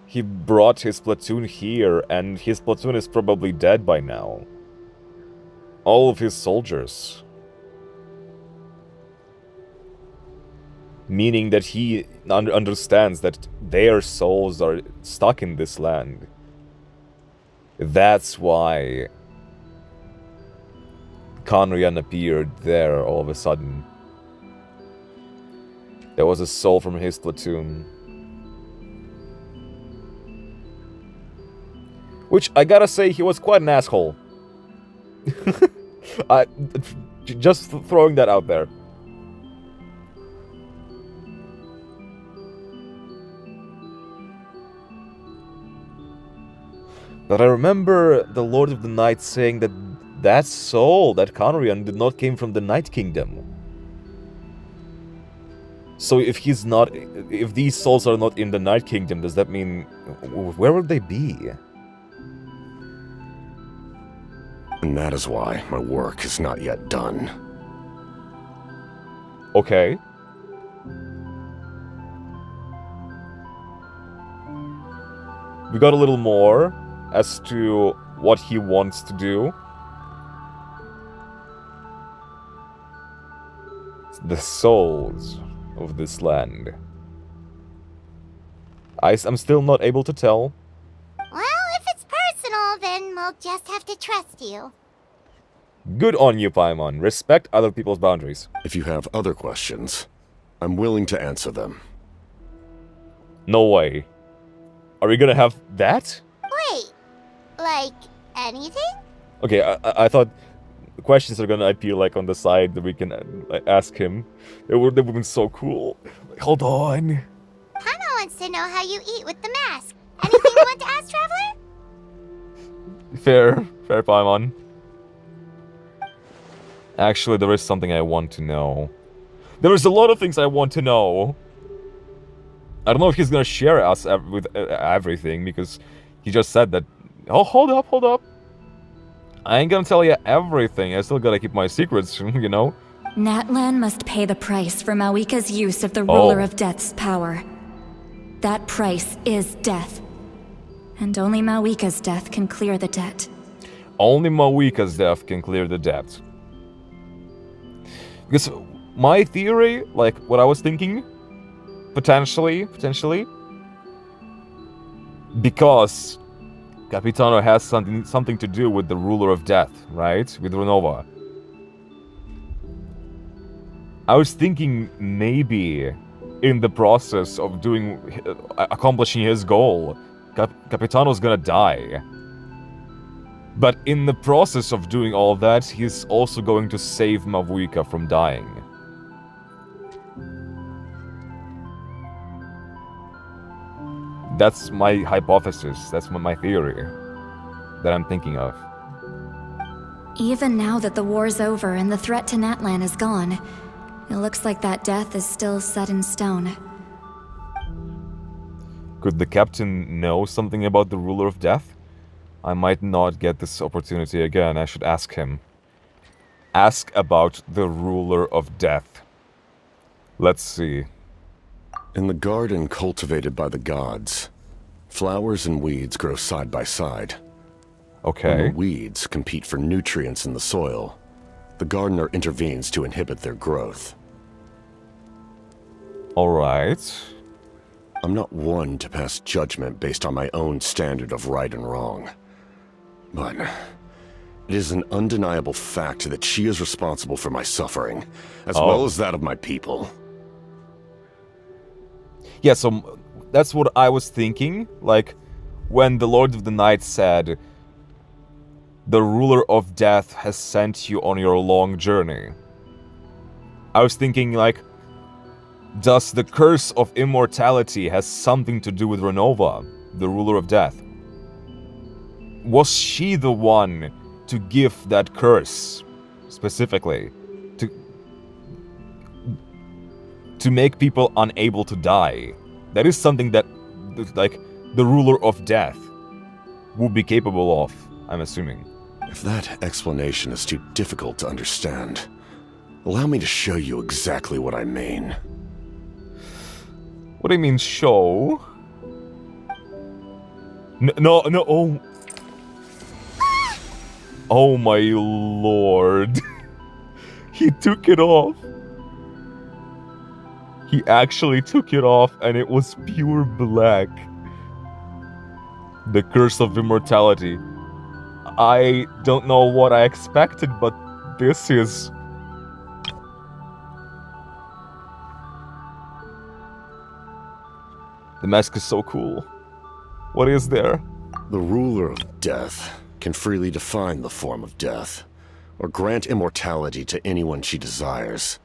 He brought his platoon here, and his platoon is probably dead by now. All of his soldiers. Meaning that he understands that their souls are stuck in this land. That's why Conrian appeared there all of a sudden. There was a soul from his platoon. Which, I gotta say, he was quite an asshole. Just throwing that out there. But I remember the Lord of the Night saying that that soul, that Conrian, did not came from the Night Kingdom. So if he's not, if these souls are not in the Night Kingdom, does that mean, where would they be? And that is why my work is not yet done. Okay. We got a little more as to what he wants to do. The souls of this land. I'm still not able to tell. Well, if it's personal, then we'll just have to trust you. Good on you, Paimon. Respect other people's boundaries. If you have other questions, I'm willing to answer them. No way. Are we gonna have that? Wait, like anything? Okay, I thought questions are gonna appear like on the side that we can ask him. They would have been so cool. Like, hold on. Paimon wants to know how you eat with the mask. Anything you want to ask, Traveler? Fair, Paimon. Actually, there is something I want to know. There is a lot of things I want to know. I don't know if he's gonna share us with everything, because he just said that... Oh, hold up. I ain't gonna tell you everything. I still gotta keep my secrets, you know? Natlan must pay the price for Mawika's use of the Ruler of Death's power. That price is death. And only Mawika's death can clear the debt. Only Mawika's death can clear the debt. Because my theory, like what I was thinking, potentially, because Capitano has something to do with the Ruler of Death, right? With Renova. I was thinking maybe in the process of accomplishing his goal, Capitano's gonna die. But in the process of doing all that, he's also going to save Mawika from dying. That's my hypothesis. That's my theory that I'm thinking of. Even now that the war's over and the threat to Natlan is gone, it looks like that death is still set in stone. Could the captain know something about the Ruler of Death? I might not get this opportunity again. I should ask him. Ask about the Ruler of Death. Let's see. In the garden cultivated by the gods, flowers and weeds grow side by side. Okay. When the weeds compete for nutrients in the soil, the gardener intervenes to inhibit their growth. Alright. I'm not one to pass judgment based on my own standard of right and wrong. But it is an undeniable fact that she is responsible for my suffering, as well as that of my people. Yeah, so that's what I was thinking. Like, when the Lord of the Night said, the Ruler of Death has sent you on your long journey. I was thinking, like, does the curse of immortality has something to do with Renova, the Ruler of Death? Was she the one to give that curse, specifically? To make people unable to die? That is something that, like, the Ruler of Death would be capable of, I'm assuming. If that explanation is too difficult to understand, allow me to show you exactly what I mean. What do you mean, show? No, oh. Oh my lord. He took it off. He actually took it off and it was pure black. The curse of immortality. I don't know what I expected, but this is... The mask is so cool. What is there? The ruler of death can freely define the form of death, or grant immortality to anyone she desires.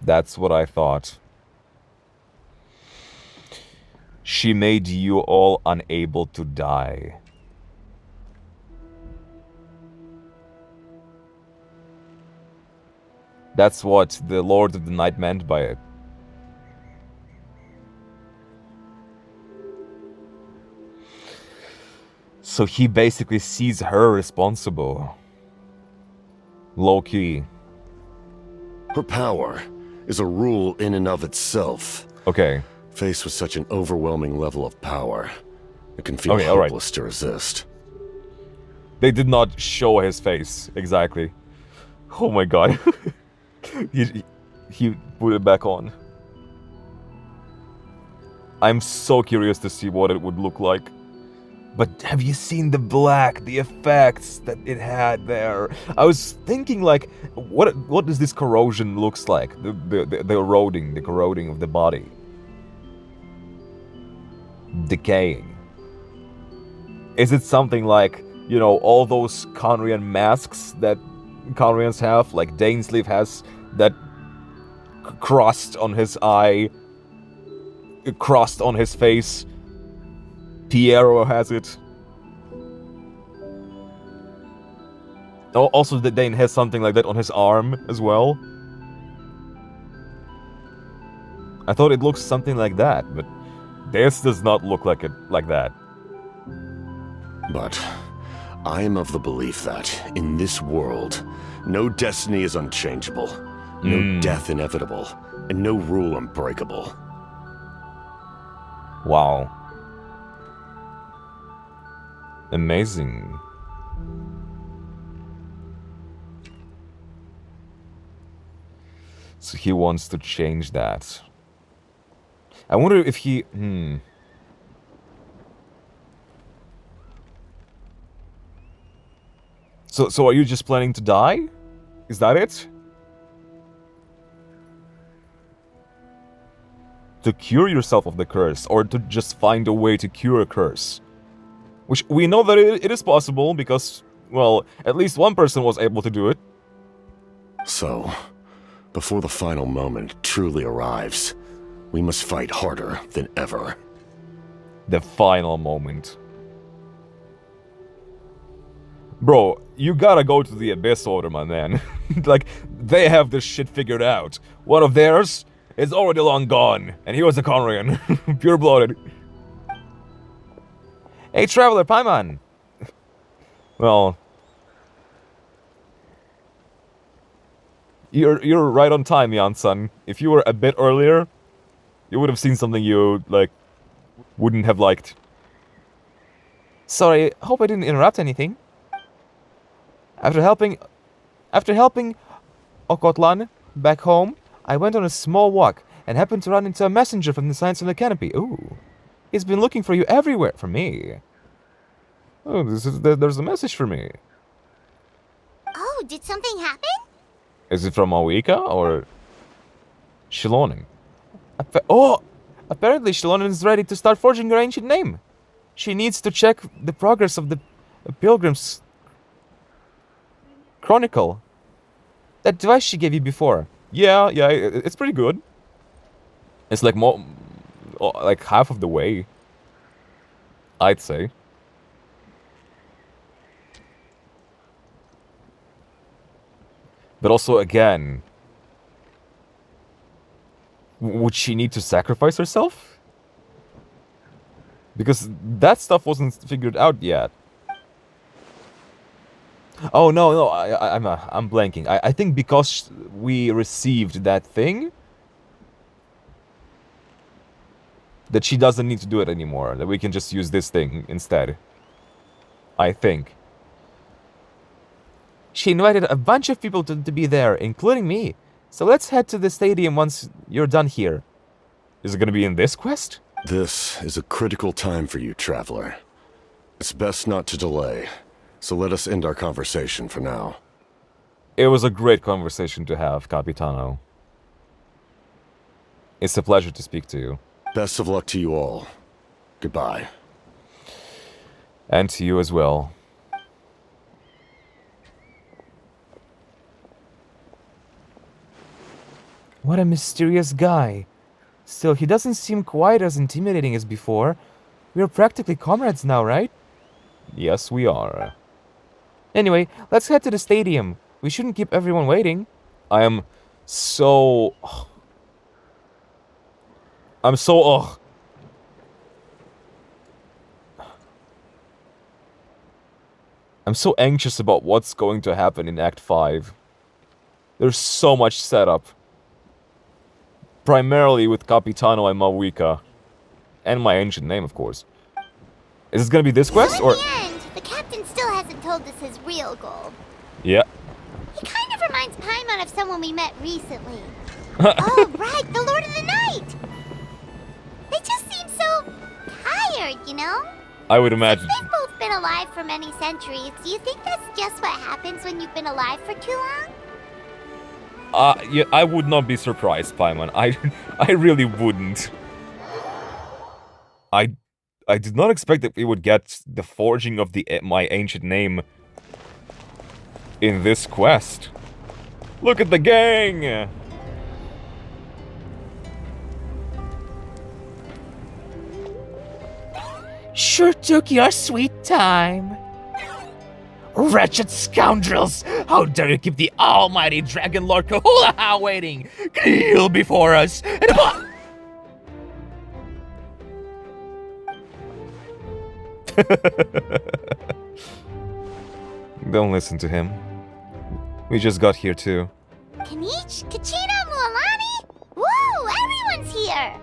That's what I thought. She made you all unable to die. That's what the Lord of the Night meant by it. So he basically sees her responsible. Low-key. Her power is a rule in and of itself. Okay. Faced with such an overwhelming level of power, it can feel all right. hopeless to resist. They did not show his face, exactly. Oh my god. he put it back on. I'm so curious to see what it would look like. But have you seen the black, the effects that it had there? I was thinking, like, what does this corrosion looks like? The corroding of the body. Decaying. Is it something like, you know, all those Conrian masks that Conrians have? Like Dainsleif has that crust on his eye, crust on his face. Piero has it. Oh, also, the Dane has something like that on his arm as well. I thought it looks something like that, but this does not look like it like that. But I am of the belief that, in this world, no destiny is unchangeable, no death inevitable, and no rule unbreakable. Wow. Amazing. So he wants to change that. I wonder if he... So are you just planning to die? Is that it? To cure yourself of the curse, or to just find a way to cure a curse? Which we know that it is possible, because, well, at least one person was able to do it. So, before the final moment truly arrives, we must fight harder than ever. The final moment. Bro, you gotta go to the Abyss Order, my man. Like, they have this shit figured out. One of theirs is already long gone, and he was a Conrian. Pure-blooded. Hey, Traveler, Paimon! Well... You're right on time, Jan-san. If you were a bit earlier, you would have seen something you, like, wouldn't have liked. Sorry, hope I didn't interrupt anything. After helping Okotlan back home, I went on a small walk and happened to run into a messenger from the Science of the Canopy. Ooh. He's been looking for you everywhere, for me. Oh, there's a message for me. Oh, did something happen? Is it from Awika or Shiloning? Apparently Shiloning is ready to start forging her ancient name. She needs to check the progress of the Pilgrim's Chronicle. That device she gave you before. Yeah, it's pretty good. It's like like half of the way, I'd say. But also, again, would she need to sacrifice herself? Because that stuff wasn't figured out yet. Oh, no, I'm blanking. I think because we received that thing, that she doesn't need to do it anymore. That we can just use this thing instead. I think. She invited a bunch of people to be there, including me. So let's head to the stadium once you're done here. Is it gonna be in this quest? This is a critical time for you, Traveler. It's best not to delay. So let us end our conversation for now. It was a great conversation to have, Capitano. It's a pleasure to speak to you. Best of luck to you all. Goodbye. And to you as well. What a mysterious guy. Still, he doesn't seem quite as intimidating as before. We're practically comrades now, right? Yes, we are. Anyway, let's head to the stadium. We shouldn't keep everyone waiting. I am so... I'm so... I'm so anxious about what's going to happen in Act 5. There's so much setup. Primarily with Capitano and Mawika. And my ancient name, of course. Is this gonna be this quest, so or...? In the end, the captain still hasn't told us his real goal. Yeah. He kind of reminds Paimon of someone we met recently. Oh, right, the Lord of the Night! They just seem so tired, you know? I would imagine. Since they've both been alive for many centuries, do you think that's just what happens when you've been alive for too long? Yeah, I would not be surprised, Paimon. I really wouldn't. I did not expect that we would get the forging of my ancient name in this quest. Look at the gang! Sure took your sweet time. Wretched scoundrels! How dare you keep the almighty Dragon Lord Kahulaha waiting! Kneel before us and... Don't listen to him. We just got here too. Kanich, Kachina, Mualani? Woo, everyone's here!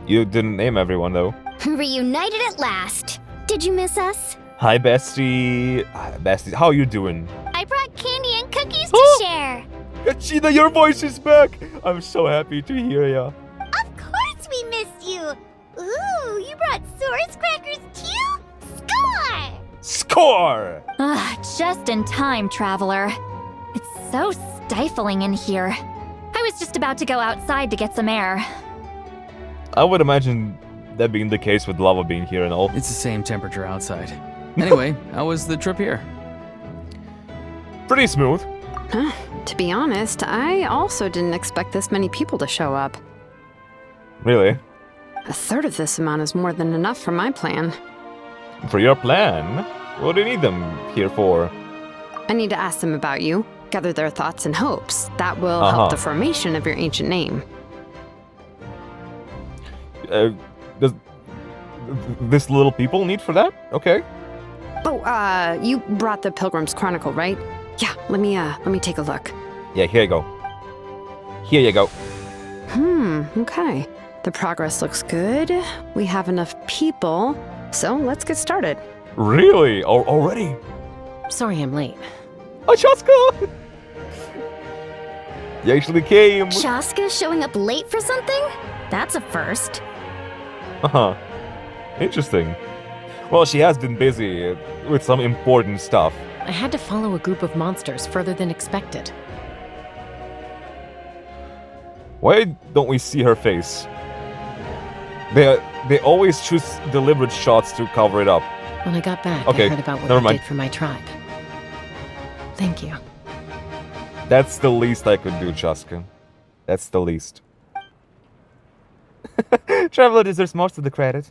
You didn't name everyone though. Reunited at last. Did you miss us? Hi, bestie. Hi, bestie. How you doing? I brought candy and cookies to share. Kachina, your voice is back. I'm so happy to hear ya. Of course we missed you! Ooh, you brought Source Crackers too? Score! Score! Just in time, traveler. It's so stifling in here. I was just about to go outside to get some air. I would imagine that being the case with lava being here and all. It's the same temperature outside. Anyway, how was the trip here? Pretty smooth. To be honest, I also didn't expect this many people to show up. Really? A third of this amount is more than enough for my plan. For your plan? What do you need them here for? I need to ask them about you, gather their thoughts and hopes. That will help the formation of your ancient name. Does this little people need for that? Okay. Oh, you brought the Pilgrim's Chronicle, right? Yeah, let me take a look. Yeah, here you go. Here you go. Okay. The progress looks good. We have enough people, so let's get started. Really? Already? Sorry I'm late. Oh, Chaska! You actually came. Chaska showing up late for something? That's a first. Interesting. Well, she has been busy with some important stuff. I had to follow a group of monsters further than expected. Why don't we see her face? They always choose deliberate shots to cover it up. When I got back, Okay, I heard about what never you mind. did for my tribe. Thank you. That's the least I could do, Chaska. That's the least. Traveler deserves most of the credit.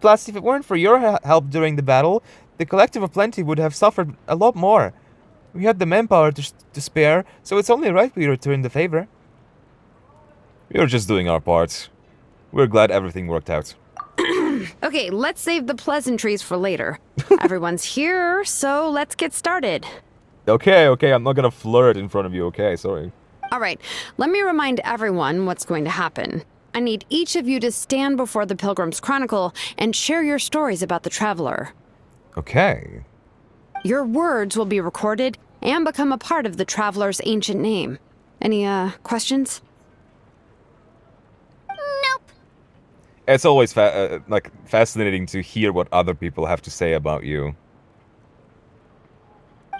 Plus, if it weren't for your help during the battle, the Collective of Plenty would have suffered a lot more. We had the manpower to spare, so it's only right we return the favor. We were just doing our part. We're glad everything worked out. Okay, let's save the pleasantries for later. Everyone's here, so let's get started. Okay, I'm not gonna flirt in front of you, okay? Sorry. All right, let me remind everyone what's going to happen. I need each of you to stand before the Pilgrim's Chronicle and share your stories about the traveler. Okay. Your words will be recorded and become a part of the traveler's ancient name. Any, questions? Nope. It's always fascinating to hear what other people have to say about you.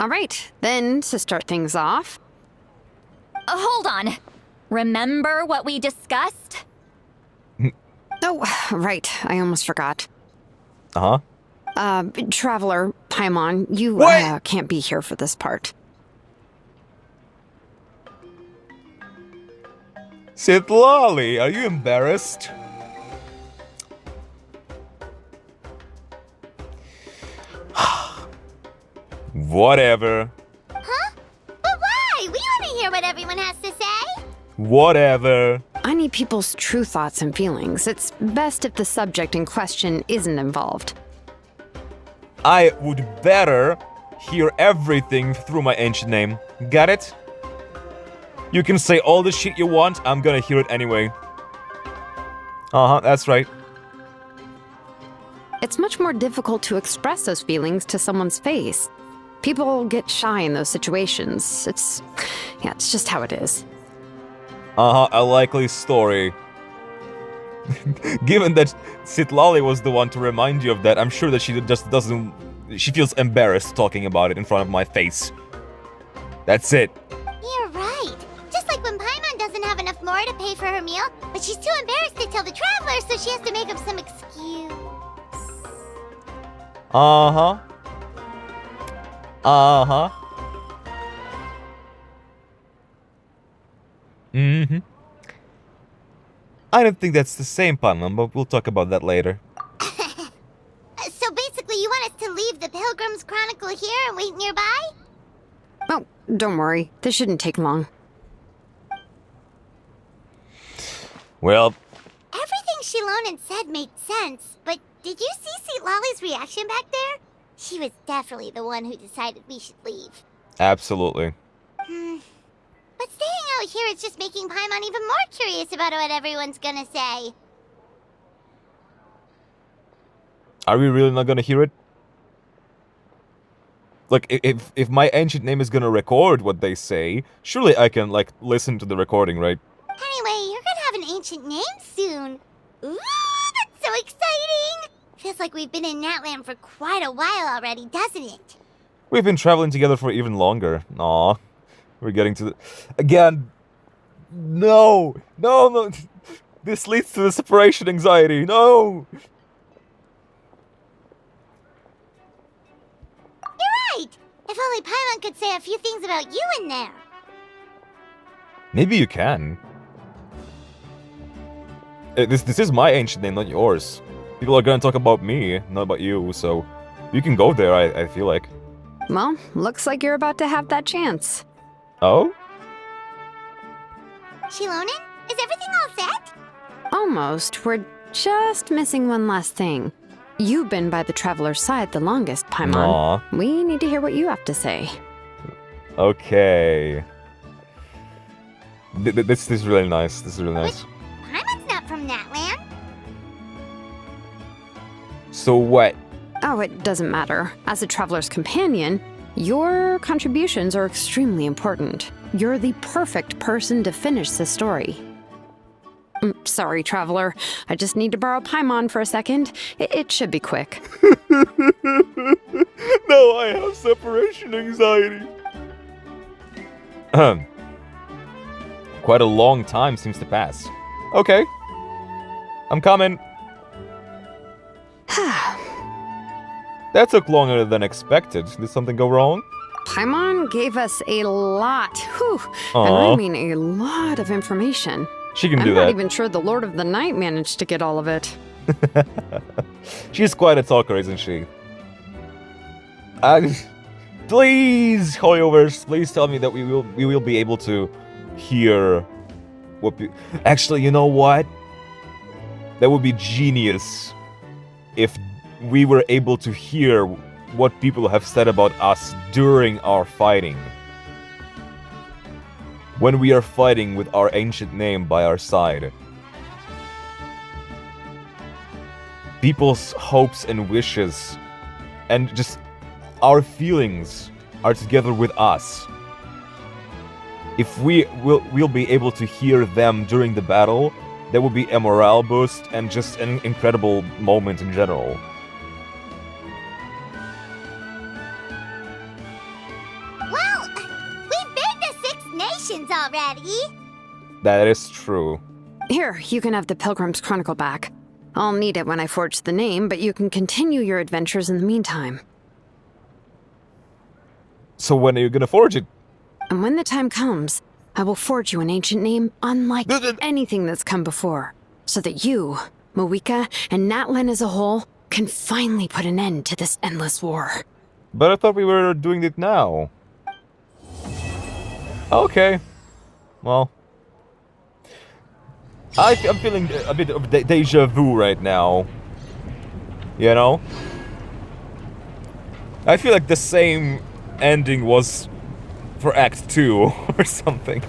All right, then to start things off. Hold on. Remember what we discussed? Oh, right, I almost forgot. Uh-huh. Traveler, Paimon, you can't be here for this part. Citlali, are you embarrassed? Whatever. Huh? But why? We want to hear what everyone has to say. Whatever. I need people's true thoughts and feelings. It's best if the subject in question isn't involved. I would better hear everything through my ancient name. Got it? You can say all the shit you want, I'm gonna hear it anyway. Uh-huh, that's right. It's much more difficult to express those feelings to someone's face. People get shy in those situations. It's just how it is. Uh-huh, a likely story. Given that Citlali was the one to remind you of that, I'm sure that she just doesn't... She feels embarrassed talking about it in front of my face. That's it. You're right. Just like when Paimon doesn't have enough more to pay for her meal, but she's too embarrassed to tell the traveler, so she has to make up some excuse. Uh-huh. Uh-huh. Mm-hmm. I don't think that's the same, Paimon, but we'll talk about that later. So basically you want us to leave the Pilgrim's Chronicle here and wait nearby? Oh, don't worry. This shouldn't take long. Well... Everything Shilonen said made sense, but did you see Citlali's reaction back there? She was definitely the one who decided we should leave. Absolutely. But staying out here is just making Paimon even more curious about what everyone's gonna say. Are we really not gonna hear it? Like, if my ancient name is gonna record what they say, surely I can, like, listen to the recording, right? Anyway, you're gonna have an ancient name soon. Ooh, that's so exciting! Feels like we've been in Natland for quite a while already, doesn't it? We've been traveling together for even longer. Aw. We're getting to the... Again! No! No, no! This leads to the separation anxiety. No! You're right! If only Paimon could say a few things about you in there. Maybe you can. This is my ancient name, not yours. People are gonna talk about me, not about you, so... You can go there, I feel like. Well, looks like you're about to have that chance. Oh? Shilonen, is everything all set? Almost. We're just missing one last thing. You've been by the Traveler's side the longest, Paimon. Aw. We need to hear what you have to say. Okay. This is really nice. This is really nice. Paimon's not from Natland. So what? Oh, it doesn't matter. As a Traveler's companion, your contributions are extremely important. You're the perfect person to finish this story. Sorry, Traveler. I just need to borrow Paimon for a second. It should be quick. No, I have separation anxiety. Quite a long time seems to pass. Okay. I'm coming. That took longer than expected. Did something go wrong? Paimon gave us a lot. Whew. And I mean a lot of information. She can do I'm that. not even sure the Lord of the Night managed to get all of it. She's quite a talker, isn't she? Please, Hoyovers, please tell me that we will be able to hear what... Actually, you know what? That would be genius if we were able to hear what people have said about us during our fighting. When we are fighting with our ancient name by our side. People's hopes and wishes and just our feelings are together with us. If we'll be able to hear them during the battle, that would be a morale boost and just an incredible moment in general. Well, we've been to 6 nations already. That is true. Here, you can have the Pilgrim's Chronicle back. I'll need it when I forge the name, but you can continue your adventures in the meantime. So when are you gonna forge it? And when the time comes, I will forge you an ancient name unlike anything that's come before, so that you, Moika, and Natlan as a whole can finally put an end to this endless war. But I thought we were doing it now. Okay. Well. I'm feeling a bit of deja vu right now. You know? I feel like the same ending was for Act 2 or something.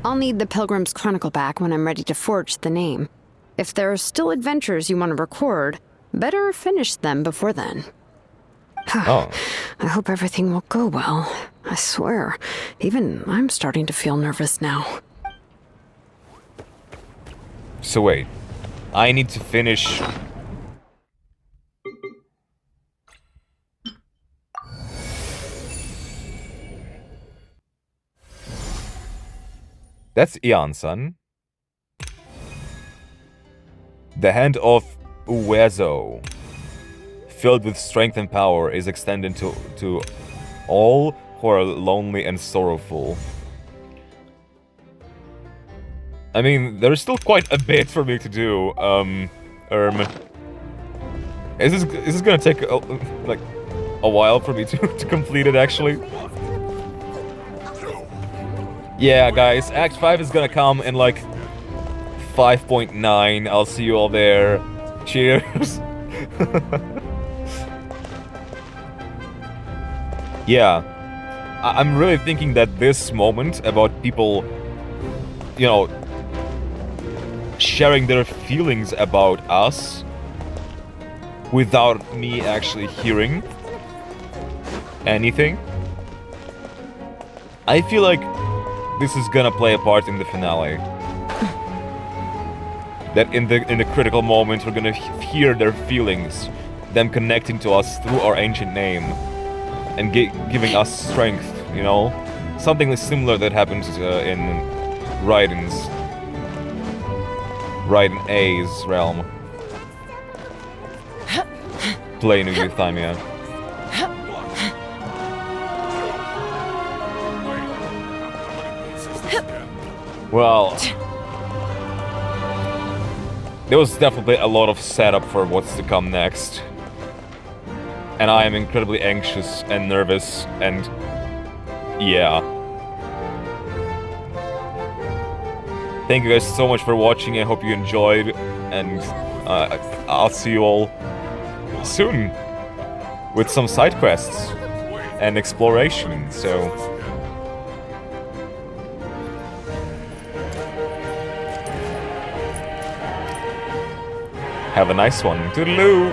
I'll need the Pilgrim's Chronicle back when I'm ready to forge the name. If there are still adventures you want to record, better finish them before then. Oh. I hope everything will go well. I swear, even I'm starting to feel nervous now. So wait, I need to finish... That's Ian-san. The hand of Uwezo, filled with strength and power, is extended to all who are lonely and sorrowful. I mean, there's still quite a bit for me to do. Is this gonna take like a while for me to complete it actually? Yeah, guys, Act 5 is gonna come in like 5.9. I'll see you all there. Cheers. Yeah, I'm really thinking that this moment about people, you know, sharing their feelings about us without me actually hearing anything, I feel like this is gonna play a part in the finale. That in the critical moment we're gonna hear their feelings, them connecting to us through our ancient name, and giving us strength, you know? Something similar that happens in Raiden A's realm. Playing with time, yeah. Well, there was definitely a lot of setup for what's to come next. And I am incredibly anxious and nervous and... yeah. Thank you guys so much for watching, I hope you enjoyed, and I'll see you all soon with some side quests and exploration, so... have a nice one. Toodaloo!